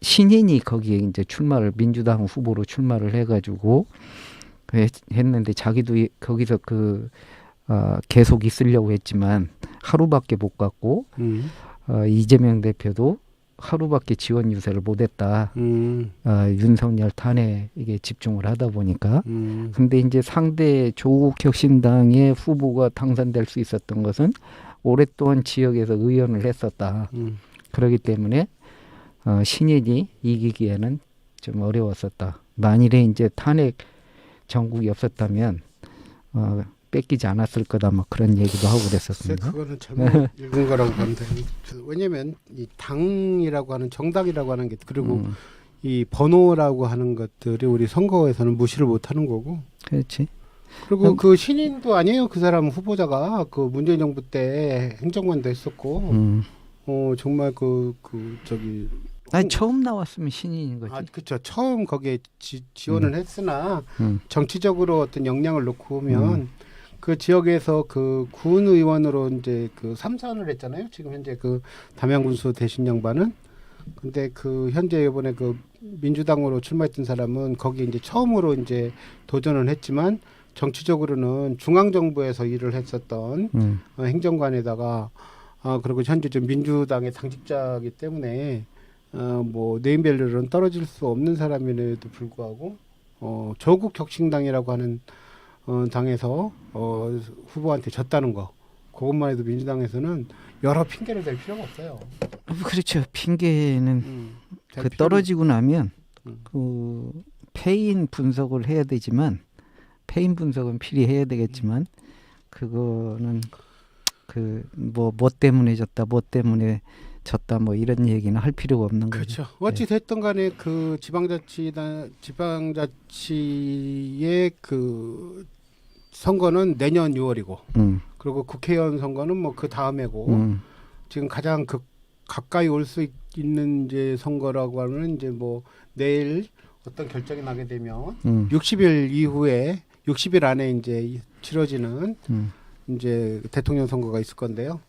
신인이 거기에 이제 출마를 민주당 후보로 출마를 해가지고 했는데 자기도 거기서 그 계속 있으려고 했지만 하루밖에 못 갔고 이재명 대표도 하루밖에 지원 유세를 못했다. 윤석열 탄핵에 집중을 하다 보니까. 근데 이제 상대 조국 혁신당의 후보가 당선될 수 있었던 것은 오랫동안 지역에서 의원을 했었다. 그렇기 때문에 신인이 이기기에는 좀 어려웠었다. 만일에 이제 탄핵 정국이 없었다면 뺏기지 않았을 거다. 뭐 그런 얘기도 하고 그랬었습니다. 그거는 잘못 읽은 거라고 보는데 왜냐면 이 당이라고 하는 정당이라고 하는 게 그리고 이 번호라고 하는 것들이 우리 선거에서는 무시를 못하는 거고. 그렇지. 그리고 그 신인도 아니에요. 그 사람 후보자가 그 문재인 정부 때 행정관도 했었고. 정말 저기 아니 처음 나왔으면 신인인 거지. 그렇죠. 처음 거기에 지원을 했으나 정치적으로 어떤 역량을 놓고 보면 그 지역에서 그 군 의원으로 이제 그 3선을 했잖아요. 지금 현재 그 담양군수 대신 양반은. 근데 그 현재 이번에 그 민주당으로 출마했던 사람은 거기 이제 처음으로 이제 도전을 했지만 정치적으로는 중앙 정부에서 일을 했었던 행정관에다가 그리고 현재 좀 민주당의 당직자이기 때문에 뭐 네임밸류는 떨어질 수 없는 사람임에도 불구하고 조국 혁신당이라고 하는 당에서 후보한테 졌다는 거 그것만 해도 민주당에서는 여러 핑계를 댈 필요가 없어요. 그렇죠. 핑계는 그 떨어지고 나면 그 패인 분석을 해야 되지만 패인 분석은 필히 해야 되겠지만 그거는 그 뭐 때문에 졌다 뭐 때문에 졌다 뭐 이런 얘기는 할 필요가 없는 거죠. 그렇죠. 어찌 됐든 간에 그 지방자치의 그 선거는 내년 6월이고 그리고 국회의원 선거는 뭐 그 다음에고 지금 가장 가까이 올 수 있는 이제 선거라고 하면 이제 뭐 내일 어떤 결정이 나게 되면 60일 이후에 60일 안에 이제 치러지는 이제 대통령 선거가 있을 건데요.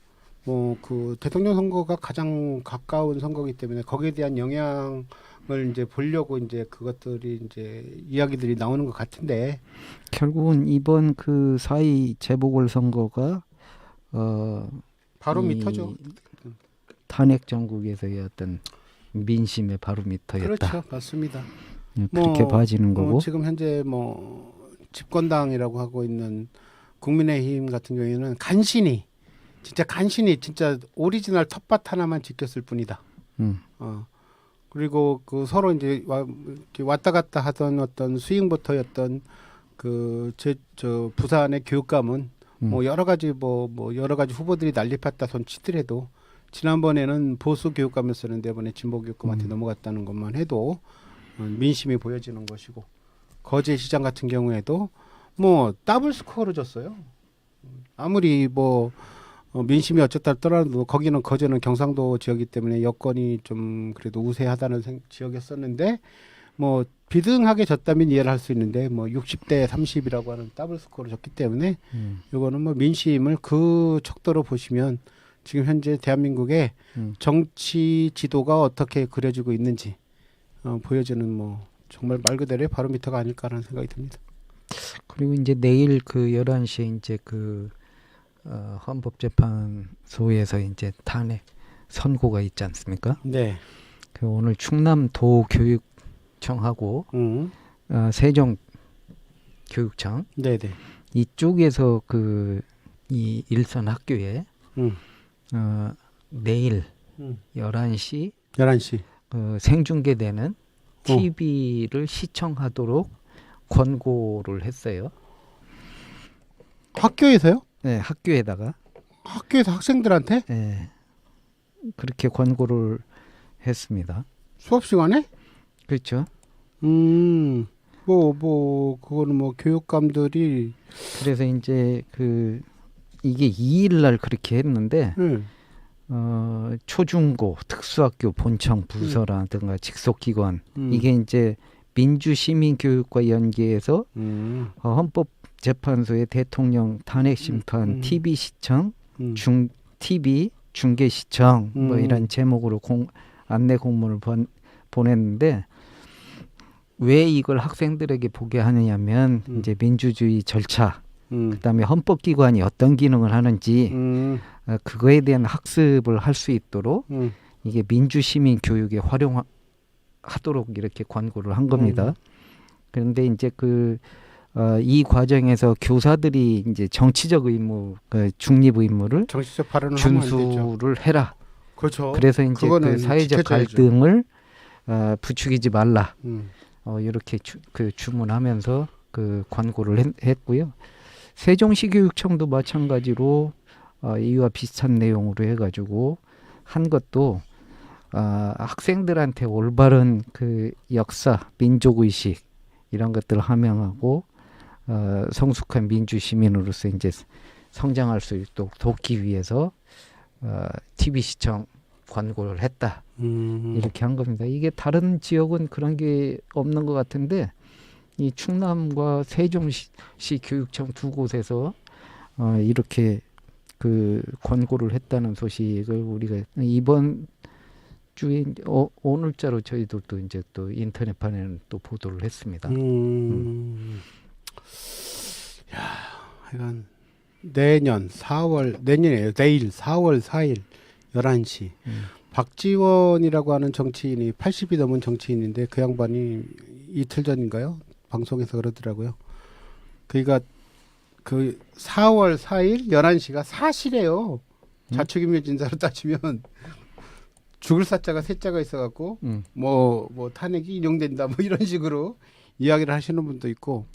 뭐 그 대통령 선거가 가장 가까운 선거이기 때문에 거기에 대한 영향을 이제 보려고 이제 그것들이 이제 이야기들이 나오는 것 같은데 결국은 이번 그 4.2 재보궐 선거가 바로미터죠. 탄핵 정국에서의 어떤 민심의 바로미터였다. 그렇죠, 맞습니다. 그렇게 봐지는 거고. 지금 현재 뭐 집권당이라고 하고 있는 국민의힘 같은 경우에는 간신히 진짜 오리지널 텃밭 하나만 지켰을 뿐이다. 그리고 그 서로 이제 왔다 갔다 하던 어떤 스윙보터였던 그 저 부산의 교육감은 뭐 여러 가지 후보들이 난립했다 손 치더라도 지난번에는 보수 교육감이었었는데 이번에 진보 교육감한테 넘어갔다는 것만 해도 민심이 보여지는 것이고 거제 시장 같은 경우에도 뭐 더블 스코어로 졌어요. 아무리 뭐 민심이 어쨌다 하더라도 거기는 거제는 경상도 지역이기 때문에 여건이 좀 그래도 우세하다는 지역이었었는데 뭐 비등하게 졌다면 이해를 할 수 있는데 뭐 60대 30이라고 하는 더블 스코어로 졌기 때문에 이거는 뭐 민심을 그 척도로 보시면 지금 현재 대한민국의 정치 지도가 어떻게 그려지고 있는지 보여주는 뭐 정말 말 그대로의 바로미터가 아닐까라는 생각이 듭니다. 그리고 이제 내일 그 11시에 이제 그 헌법재판소에서 이제 탄핵 선고가 있지 않습니까? 네. 그 오늘 충남도교육청하고 세종교육청 네네. 이쪽에서 그 이 일선 학교에 내일 11시 생중계되는 TV를 시청하도록 권고를 했어요. 학교에서요? 네, 학교에다가. 학교에서 학생들한테 네, 그렇게 권고를 했습니다. 수업 시간에? 그렇죠. 그거는 뭐 교육감들이 그래서 이제 이게 2일 날 그렇게 했는데 네. 초중고 특수학교 본청 부서라든가 직속기관 이게 이제 민주시민교육과 연계해서 헌법재판소의 대통령 탄핵심판 TV 시청 TV 중계 시청 뭐 이런 제목으로 안내 공문을 보냈는데 왜 이걸 학생들에게 보게 하느냐면 이제 민주주의 절차 그다음에 헌법기관이 어떤 기능을 하는지 그거에 대한 학습을 할 수 있도록 이게 민주시민 교육에 활용하도록 이렇게 권고를 한 겁니다. 그런데 이제 이 과정에서 교사들이 이제 정치적 의무, 중립 의무를 정치적 발언을 하면 안 되죠. 준수를 해라. 그렇죠. 그래서 이제 그거는 사회적 지켜줘야죠. 갈등을 부추기지 말라. 음. 이렇게 주문하면서 권고를 했고요. 세종시 교육청도 마찬가지로 이와 비슷한 내용으로 해가지고 한 것도 학생들한테 올바른 역사, 민족의식 이런 것들을 함양하고 성숙한 민주시민으로서 이제 성장할 수 있도록 돕기 위해서 TV 시청 권고를 했다. 이렇게 한 겁니다. 이게 다른 지역은 그런 게 없는 것 같은데 이 충남과 세종시 교육청 두 곳에서 이렇게 권고를 했다는 소식을 우리가 이번 주에 오늘자로 저희들도 이제 또 인터넷판에는 또 보도를 했습니다. 야, 이건 내년이에요. 내일 4월 4일 11시. 박지원이라고 하는 정치인이 80이 넘은 정치인인데 그 양반이 이틀 전인가요? 방송에서 그러더라고요. 그러니까 4월 4일 11시가 사실이에요. 자축인묘진사로 따지면 죽을 사자가 셋자가 있어갖고 뭐 탄핵이 인용된다 뭐 이런 식으로 이야기를 하시는 분도 있고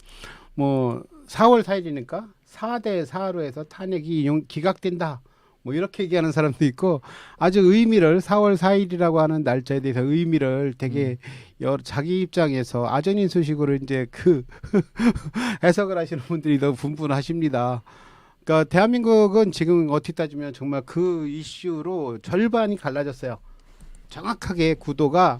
뭐 4월 4일이니까 4대 4로 해서 탄핵이 기각된다 뭐 이렇게 얘기하는 사람도 있고 아주 의미를 4월 4일이라고 하는 날짜에 대해서 의미를 되게 자기 입장에서 아전인 소식으로 이제 해석을 하시는 분들이 너무 분분하십니다. 그러니까 대한민국은 지금 어떻게 따지면 정말 그 이슈로 절반이 갈라졌어요. 정확하게 구도가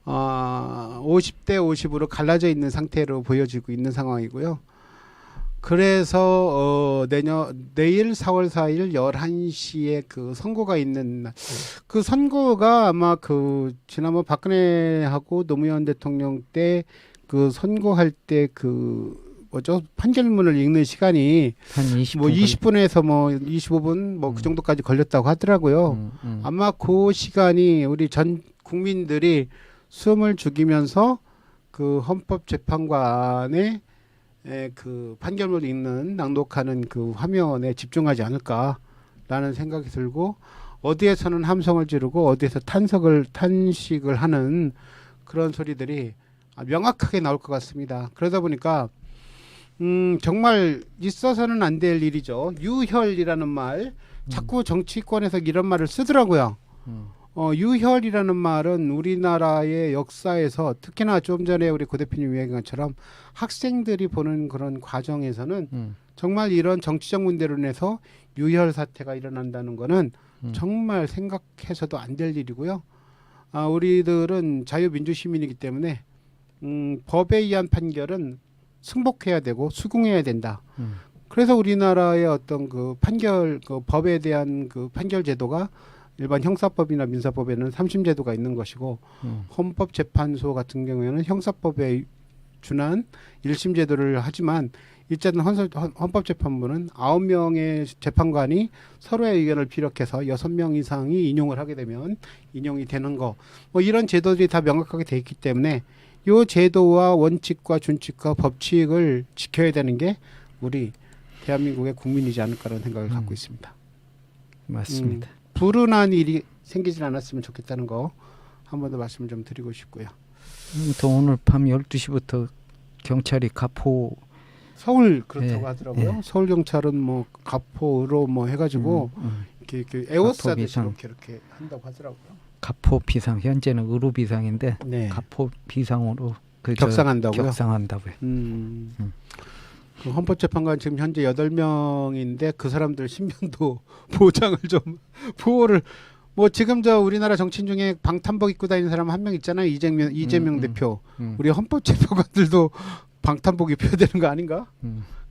50대 50으로 갈라져 있는 상태로 보여지고 있는 상황이고요. 그래서 내일 4월 4일 11시에 선고가 있는 날. 그 선고가 아마 지난번 박근혜하고 노무현 대통령 때 선고할 때 판결문을 읽는 시간이 한 20분 뭐 20분에서 뭐 25분 뭐 그 정도까지 걸렸다고 하더라고요. 아마 그 시간이 우리 전 국민들이 숨을 죽이면서 헌법재판관의 판결문을 읽는 낭독하는 화면에 집중하지 않을까라는 생각이 들고 어디에서는 함성을 지르고 어디에서 탄식을 하는 그런 소리들이 명확하게 나올 것 같습니다. 그러다 보니까 정말 있어서는 안 될 일이죠. 유혈이라는 말 자꾸 정치권에서 이런 말을 쓰더라고요. 유혈이라는 말은 우리나라의 역사에서 특히나 좀 전에 우리 고 대표님 이야기한 것처럼 학생들이 보는 그런 과정에서는 정말 이런 정치적 문제로 인해서 유혈 사태가 일어난다는 거는 정말 생각해서도 안 될 일이고요. 우리들은 자유민주시민이기 때문에 법에 의한 판결은 승복해야 되고 수긍해야 된다. 그래서 우리나라의 어떤 법에 대한 판결 제도가 일반 형사법이나 민사법에는 3심 제도가 있는 것이고 헌법재판소 같은 경우에는 형사법에 준한 1심 제도를 하지만 일제는 헌법재판부는 9명의 재판관이 서로의 의견을 비력해서 6명 이상이 인용을 하게 되면 인용이 되는 거 뭐 이런 제도들이 다 명확하게 돼 있기 때문에 이 제도와 원칙과 준칙과 법칙을 지켜야 되는 게 우리 대한민국의 국민이지 않을까라는 생각을 갖고 있습니다. 맞습니다. 불운한 일이 생기질 않았으면 좋겠다는 거 한 번 더 말씀을 좀 드리고 싶고요. 또 오늘 밤 12시부터 경찰이 가포 서울 그렇다고 예, 하더라고요. 예. 서울 경찰은 뭐 가포로 뭐 해가지고 이렇게 에워싸듯이 비상. 이렇게 한다고 하더라고요. 가포 비상 현재는 의료 비상인데 네. 가포 비상으로 격상한다고요? 격상한다고요. 그 헌법재판관 지금 현재 8명인데 그 사람들 신변도 보장을 좀 보호를 뭐 지금 저 우리나라 정치인 중에 방탄복 입고 다니는 사람 한 명 있잖아요. 이재명 대표. 우리 헌법재판관들도 방탄복 입혀야 되는 거 아닌가?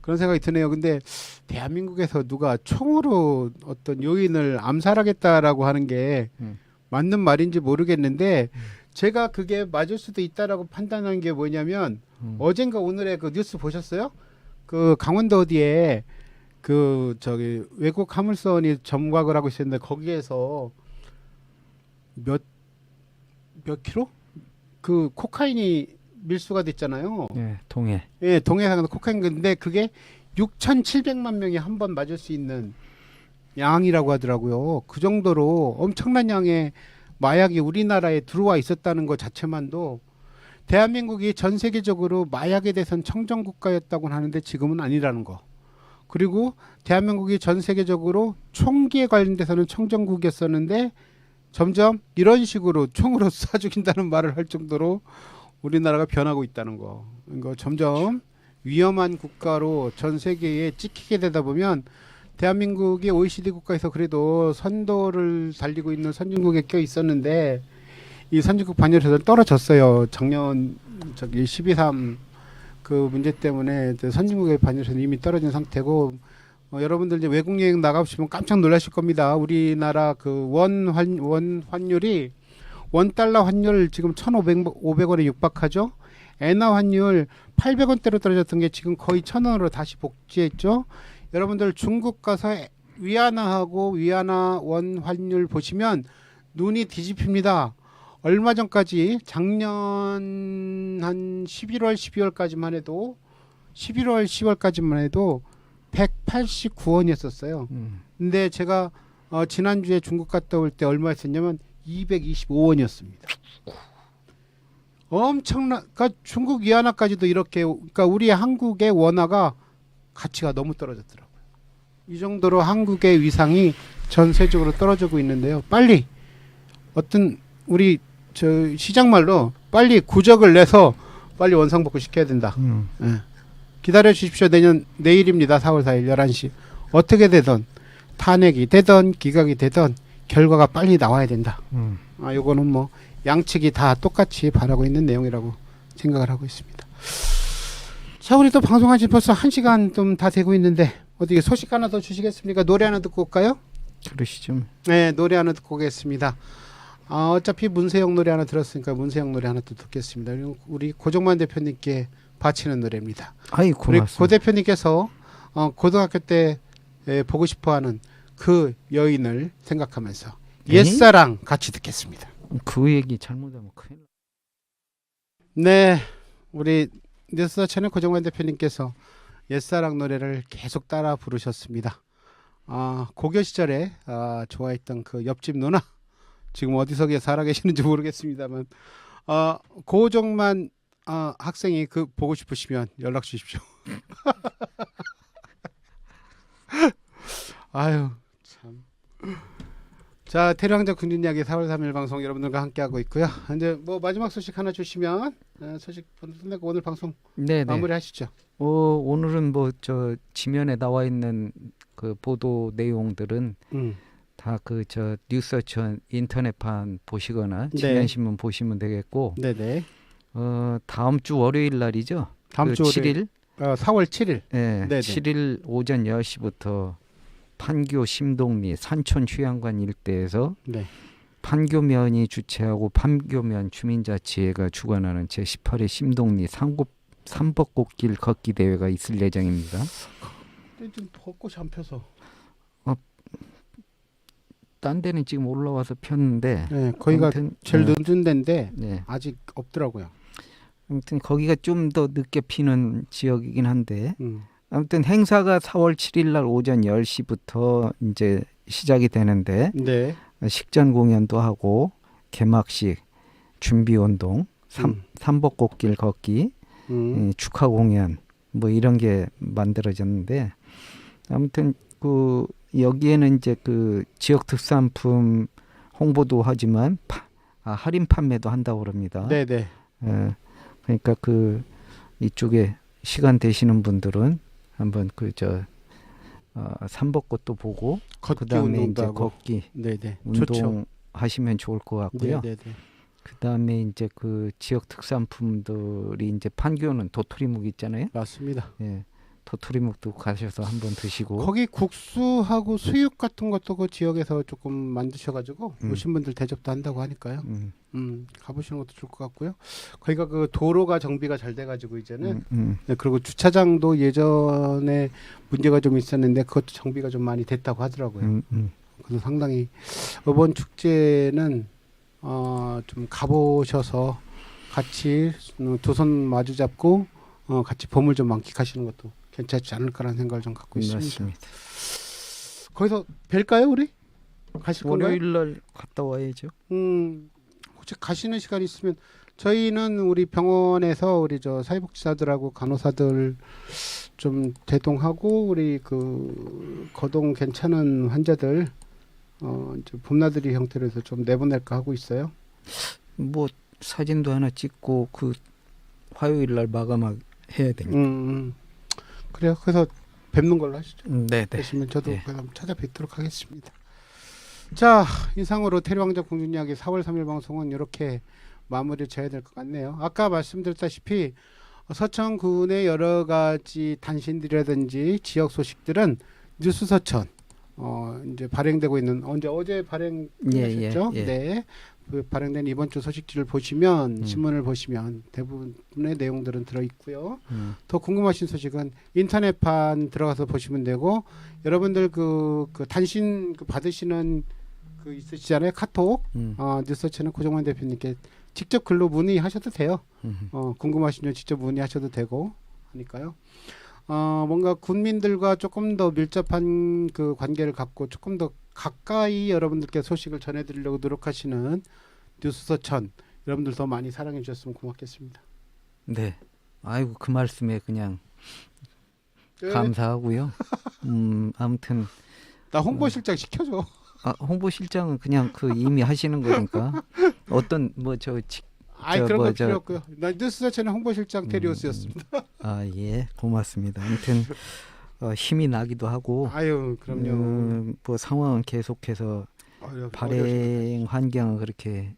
그런 생각이 드네요. 근데 대한민국에서 누가 총으로 어떤 요인을 암살하겠다라고 하는 게 맞는 말인지 모르겠는데 제가 그게 맞을 수도 있다라고 판단한 게 뭐냐면 어젠가 오늘의 그 뉴스 보셨어요? 그 강원도 어디에 그 저기 외국 화물선이 점곽을 하고 있었는데 거기에서 몇 킬로? 그 코카인이 밀수가 됐잖아요. 예, 동해. 예, 동해상에서 코카인 근데 그게 6,700만 명이 한 번 맞을 수 있는 양이라고 하더라고요. 그 정도로 엄청난 양의 마약이 우리나라에 들어와 있었다는 것 자체만도 대한민국이 전 세계적으로 마약에 대해서는 청정국가였다고는 하는데 지금은 아니라는 거. 그리고 대한민국이 전 세계적으로 총기에 관련돼서는 청정국이었었는데 점점 이런 식으로 총으로 쏴 죽인다는 말을 할 정도로 우리나라가 변하고 있다는 거. 이거 점점 위험한 국가로 전 세계에 찍히게 되다 보면 대한민국이 OECD 국가에서 그래도 선도를 달리고 있는 선진국에 껴 있었는데 이 선진국 반열에서 떨어졌어요. 작년 저기 12.3 그 문제 때문에 선진국의 반열에서 이미 떨어진 상태고 여러분들 이제 외국 여행 나가보시면 깜짝 놀라실 겁니다. 우리나라 그 원 환율이 $1 환율 지금 1,500원에 육박하죠. 엔화 환율 800원대로 떨어졌던 게 지금 거의 1,000원으로 다시 복지했죠. 여러분들 중국 가서 위안화하고 위안화 원 환율 보시면 눈이 뒤집힙니다. 얼마 전까지 작년 한 11월, 12월까지만 해도 11월, 10월까지만 해도 189원이었었어요. 근데 제가 지난주에 중국 갔다 올 때 얼마였었냐면 225원이었습니다. 엄청난, 그러니까 중국 위안화까지도 이렇게, 그러니까 우리 한국의 원화가 가치가 너무 떨어졌더라고요. 이 정도로 한국의 위상이 전 세계적으로 떨어지고 있는데요. 빨리 어떤 우리 저 시장 말로 빨리 구적을 내서 빨리 원상복구 시켜야 된다. 예. 기다려 주십시오. 내일입니다. 4월 4일 11시. 어떻게 되든 탄핵이 되든 기각이 되든 결과가 빨리 나와야 된다. 요거는 뭐 양측이 다 똑같이 바라고 있는 내용이라고 생각을 하고 있습니다. 자, 우리 또 방송한 지 벌써 1시간 좀 다 되고 있는데 어떻게 소식 하나 더 주시겠습니까? 노래 하나 듣고 올까요? 그러시죠. 네, 노래 하나 듣고 오겠습니다. 어차피 문세영 노래 하나 들었으니까 문세영 노래 하나 또 듣겠습니다. 우리 고종만 대표님께 바치는 노래입니다. 아이, 우리 고맙습니다. 고 대표님께서 고등학교 때 보고 싶어하는 그 여인을 생각하면서 옛사랑 같이 듣겠습니다. 그 얘기 잘못하면 큰일 나. 네, 우리 뉴스 채널 고정관 대표님께서 옛사랑 노래를 계속 따라 부르셨습니다. 고교 시절에 좋아했던 그 옆집 누나 지금 어디서 살아 계시는지 모르겠습니다만 고정만 학생이 그 보고 싶으시면 연락 주십시오. 아유 참. 자, 태릉항저 군인 이야기 4월 3일 방송 여러분들과 함께하고 있고요. 이제 뭐 마지막 소식 하나 주시면 소식 끝내고 오늘 방송 네네. 마무리하시죠. 오늘은 뭐 저 지면에 나와 있는 그 보도 내용들은 다 그 저 뉴스처 인터넷판 보시거나 네. 지면신문 보시면 되겠고, 네네. 다음 주 월요일 날이죠. 다음 그 주 7일. 4월 7일. 네, 네네. 7일 오전 10시부터 판교 심동리 산촌 휴양관 일대에서 네. 판교면이 주최하고 판교면 주민자치회가 주관하는 제18회 심동리 삼벚꽃길 걷기 대회가 있을 예정입니다. 근데 좀 벚꽃이 안 펴서. 딴 데는 지금 올라와서 폈는데, 네, 거기가 아무튼, 제일 늦은 데인데 네. 아직 없더라고요. 아무튼 거기가 좀 더 늦게 피는 지역이긴 한데, 음. 아무튼 행사가 4월 7일 날 오전 10시부터 이제 시작이 되는데, 네. 식전 공연도 하고 개막식, 준비 운동, 삼복꽃길 걷기, 축하 공연 뭐 이런 게 만들어졌는데 아무튼 그 여기에는 이제 그 지역 특산품 홍보도 하지만 할인 판매도 한다고 그럽니다. 네네. 그러니까 그 이쪽에 시간 되시는 분들은 한번 삼복꽃도 보고 걷기 그다음에 운동도 이제 하고. 걷기 네네. 좋죠. 운동하시면 좋을 것 같고요. 네네네. 그다음에 이제 그 지역 특산품들이 이제 판교는 도토리묵 있잖아요. 맞습니다. 예. 도토리묵도 가셔서 한번 드시고 거기 국수하고 수육 같은 것도 그 지역에서 조금 만드셔가지고 오신 분들 대접도 한다고 하니까요. 가보시는 것도 좋을 것 같고요. 거기가 그 도로가 정비가 잘 돼가지고 이제는 네, 그리고 주차장도 예전에 문제가 좀 있었는데 그것도 정비가 좀 많이 됐다고 하더라고요. 그래서 상당히 이번 축제는 좀 가보셔서 같이 두 손 마주 잡고 같이 봄을 좀 만끽하시는 것도 괜찮지 않을까라는 생각을 좀 갖고 있습니다. 맞습니다. 거기서 뵐까요, 우리? 가실 건가요? 월요일 날 갔다 와야죠. 혹시 가시는 시간 있으면 저희는 우리 병원에서 우리 저 사회복지사들하고 간호사들 좀 대동하고 우리 그 거동 괜찮은 환자들 이제 봄나들이 형태로 해서 좀 내보낼까 하고 있어요. 뭐 사진도 하나 찍고 그 화요일 날 마감해야 됩니다. 그래요. 그래서 뵙는 걸로 하시죠. 네, 네. 되시면 저도 네. 그럼 찾아뵙도록 하겠습니다. 자, 이상으로 테리왕자 공주이야기 4월 3일 방송은 이렇게 마무리 져야 될 것 같네요. 아까 말씀드렸다시피 서천군의 여러 가지 단신들이라든지 지역 소식들은 뉴스 서천 이제 발행되고 있는 어제 발행하셨죠? 예. 네. 그 발행된 이번 주 소식지를 보시면 신문을 보시면 대부분의 내용들은 들어 있고요. 더 궁금하신 소식은 인터넷판 들어가서 보시면 되고 여러분들 그 단신 받으시는 그 있으시잖아요. 카톡 뉴스서치는 고정만 대표님께 직접 글로 문의하셔도 돼요. 궁금하시면 직접 문의하셔도 되고 하니까요. 뭔가 군민들과 조금 더 밀접한 그 관계를 갖고 조금 더 가까이 여러분들께 소식을 전해드리려고 노력하시는 뉴스서천 여러분들 더 많이 사랑해 주셨으면 고맙겠습니다. 네. 아이고 그 말씀에 그냥 네. 감사하고요. 아무튼 나 홍보실장 시켜줘. 홍보실장은 그냥 그 이미 하시는 거니까 어떤 그런 거 필요 없고요. 나 뉴스서천의 홍보실장 테리오스였습니다. 예, 고맙습니다. 아무튼 힘이 나기도 하고. 아유, 그럼요. 뭐 상황은 계속해서 발행 환경은 그렇게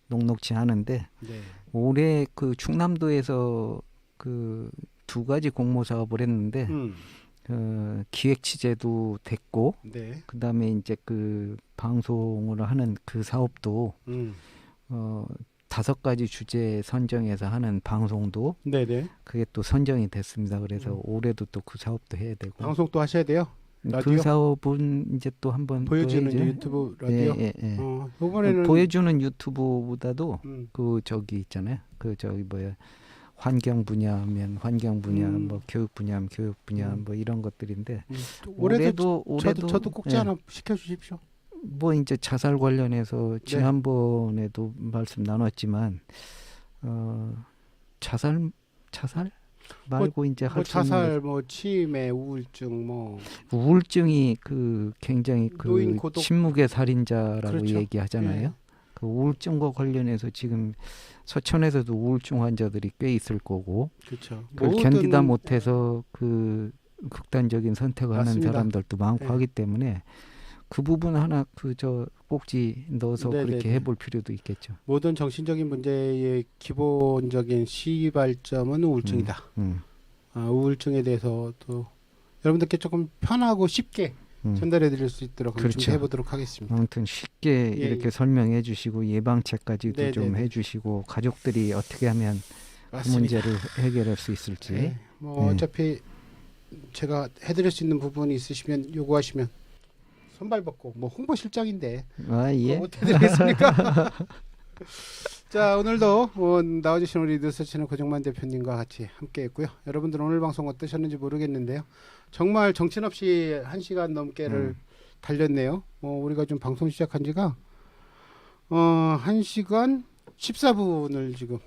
녹록지 않은데 네. 올해 그 충남도에서 그 두 가지 공모 사업을 했는데 기획 취재도 됐고 네. 그다음에 이제 그 방송을 하는 그 사업도 5가지 주제 선정해서 하는 방송도 네네. 그게 또 선정이 됐습니다. 그래서 올해도 또 그 사업도 해야 되고 방송 또 하셔야 돼요. 라디오? 그 사업은 이제 또 한번 보여주는 또 유튜브 라디오. 예. 이번에는 보여주는 유튜브보다도 음. 그 저기 있잖아요. 그 저기 환경 분야면 환경 분야, 뭐 교육 분야면 교육 분야, 뭐 이런 것들인데 올해도 올해도 저도 꼭지 하나 시켜주십시오. 뭐 이제 자살 관련해서 지난번에도 말씀 나눴지만 자살 말고 이제 할 수 있는 자살, 치매, 우울증, 우울증이 그 굉장히 그 노인 고독. 침묵의 살인자라고 그렇죠. 얘기하잖아요. 예. 그 우울증과 관련해서 지금 서천에서도 우울증 환자들이 꽤 있을 거고 그렇죠. 그걸 견디다 못해서 그 극단적인 선택을 하는 맞습니다. 사람들도 많고 네. 하기 때문에 그 부분 하나 꼭지 넣어서 네네네. 그렇게 해볼 필요도 있겠죠. 모든 정신적인 문제의 기본적인 시발점은 우울증이다. 우울증에 대해서 또 여러분들께 조금 편하고 쉽게 전달해 드릴 수 있도록 그렇죠. 준비해 보도록 하겠습니다. 아무튼 쉽게 이렇게 설명해 주시고 예방책까지도 네네네. 좀 해주시고 가족들이 어떻게 하면 그 맞습니다. 문제를 해결할 수 있을지. 네. 어차피 제가 해드릴 수 있는 부분이 있으시면 요구하시면 손발 벗고 홍보실장인데 예. 못 해드리겠습니까? 자, 오늘도 나와주신 우리 뉴스서치는 고정만 대표님과 같이 함께했고요. 여러분들 오늘 방송 어떠셨는지 모르겠는데요. 정말 정신없이 1시간 넘게를 달렸네요. 우리가 좀 방송 시작한 지가 1시간 14분을 지금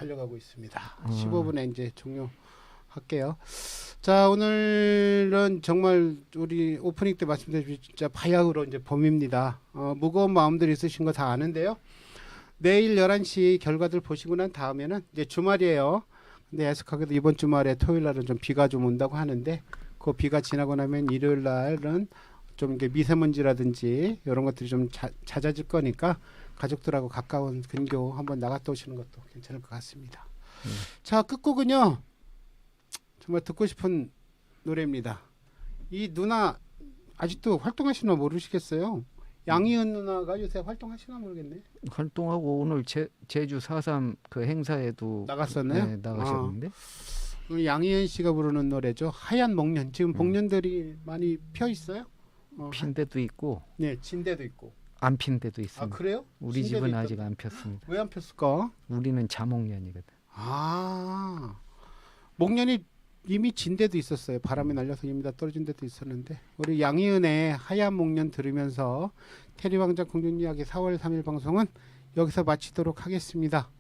달려가고 있습니다. 15분에 이제 종료할게요. 자, 오늘은 정말 우리 오프닝 때 말씀드렸듯이 진짜 바야흐로 이제 봄입니다. 무거운 마음들 있으신 거 다 아는데요. 내일 11시 결과들 보시고 난 다음에는 이제 주말이에요. 근데 애석하게도 이번 주말에 토요일 날은 좀 비가 좀 온다고 하는데 그 비가 지나고 나면 일요일 날은 좀 이게 미세먼지라든지 이런 것들이 좀 잦아질 거니까 가족들하고 가까운 근교 한번 나갔다 오시는 것도 괜찮을 것 같습니다. 자, 끝곡은요. 정말 듣고 싶은 노래입니다. 이 누나 아직도 활동하시나 모르시겠어요? 양희은 누나가 요새 활동하시나 모르겠네. 활동하고 오늘 제주 4.3 그 행사에도 나갔었나요? 네, 나가셨는데. 양희은 씨가 부르는 노래죠. 하얀 목련. 지금 목련들이 많이 펴 있어요? 핀 데도 있고 네, 진데도 있고. 안 핀 데도 아, 있습니다. 그래요? 우리 진데도 집은 있다고? 아직 안 폈습니다. 왜 안 폈을까? 우리는 자목련이거든. 아, 목련이 이미 진 데도 있었어요. 바람이 날려서 이미 다 떨어진 데도 있었는데 우리 양희은의 하얀 목련 들으면서 테리왕자 공주님 이야기 4월 3일 방송은 여기서 마치도록 하겠습니다.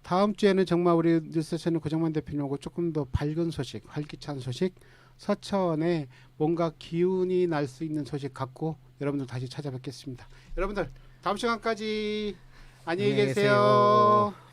다음 주에는 정말 우리 뉴스채널 고정만 대표님 오고 조금 더 밝은 소식, 활기찬 소식, 서천에 뭔가 기운이 날 수 있는 소식 갖고 여러분들 다시 찾아뵙겠습니다. 여러분들 다음 시간까지 안녕히 안녕히 계세요. 계세요.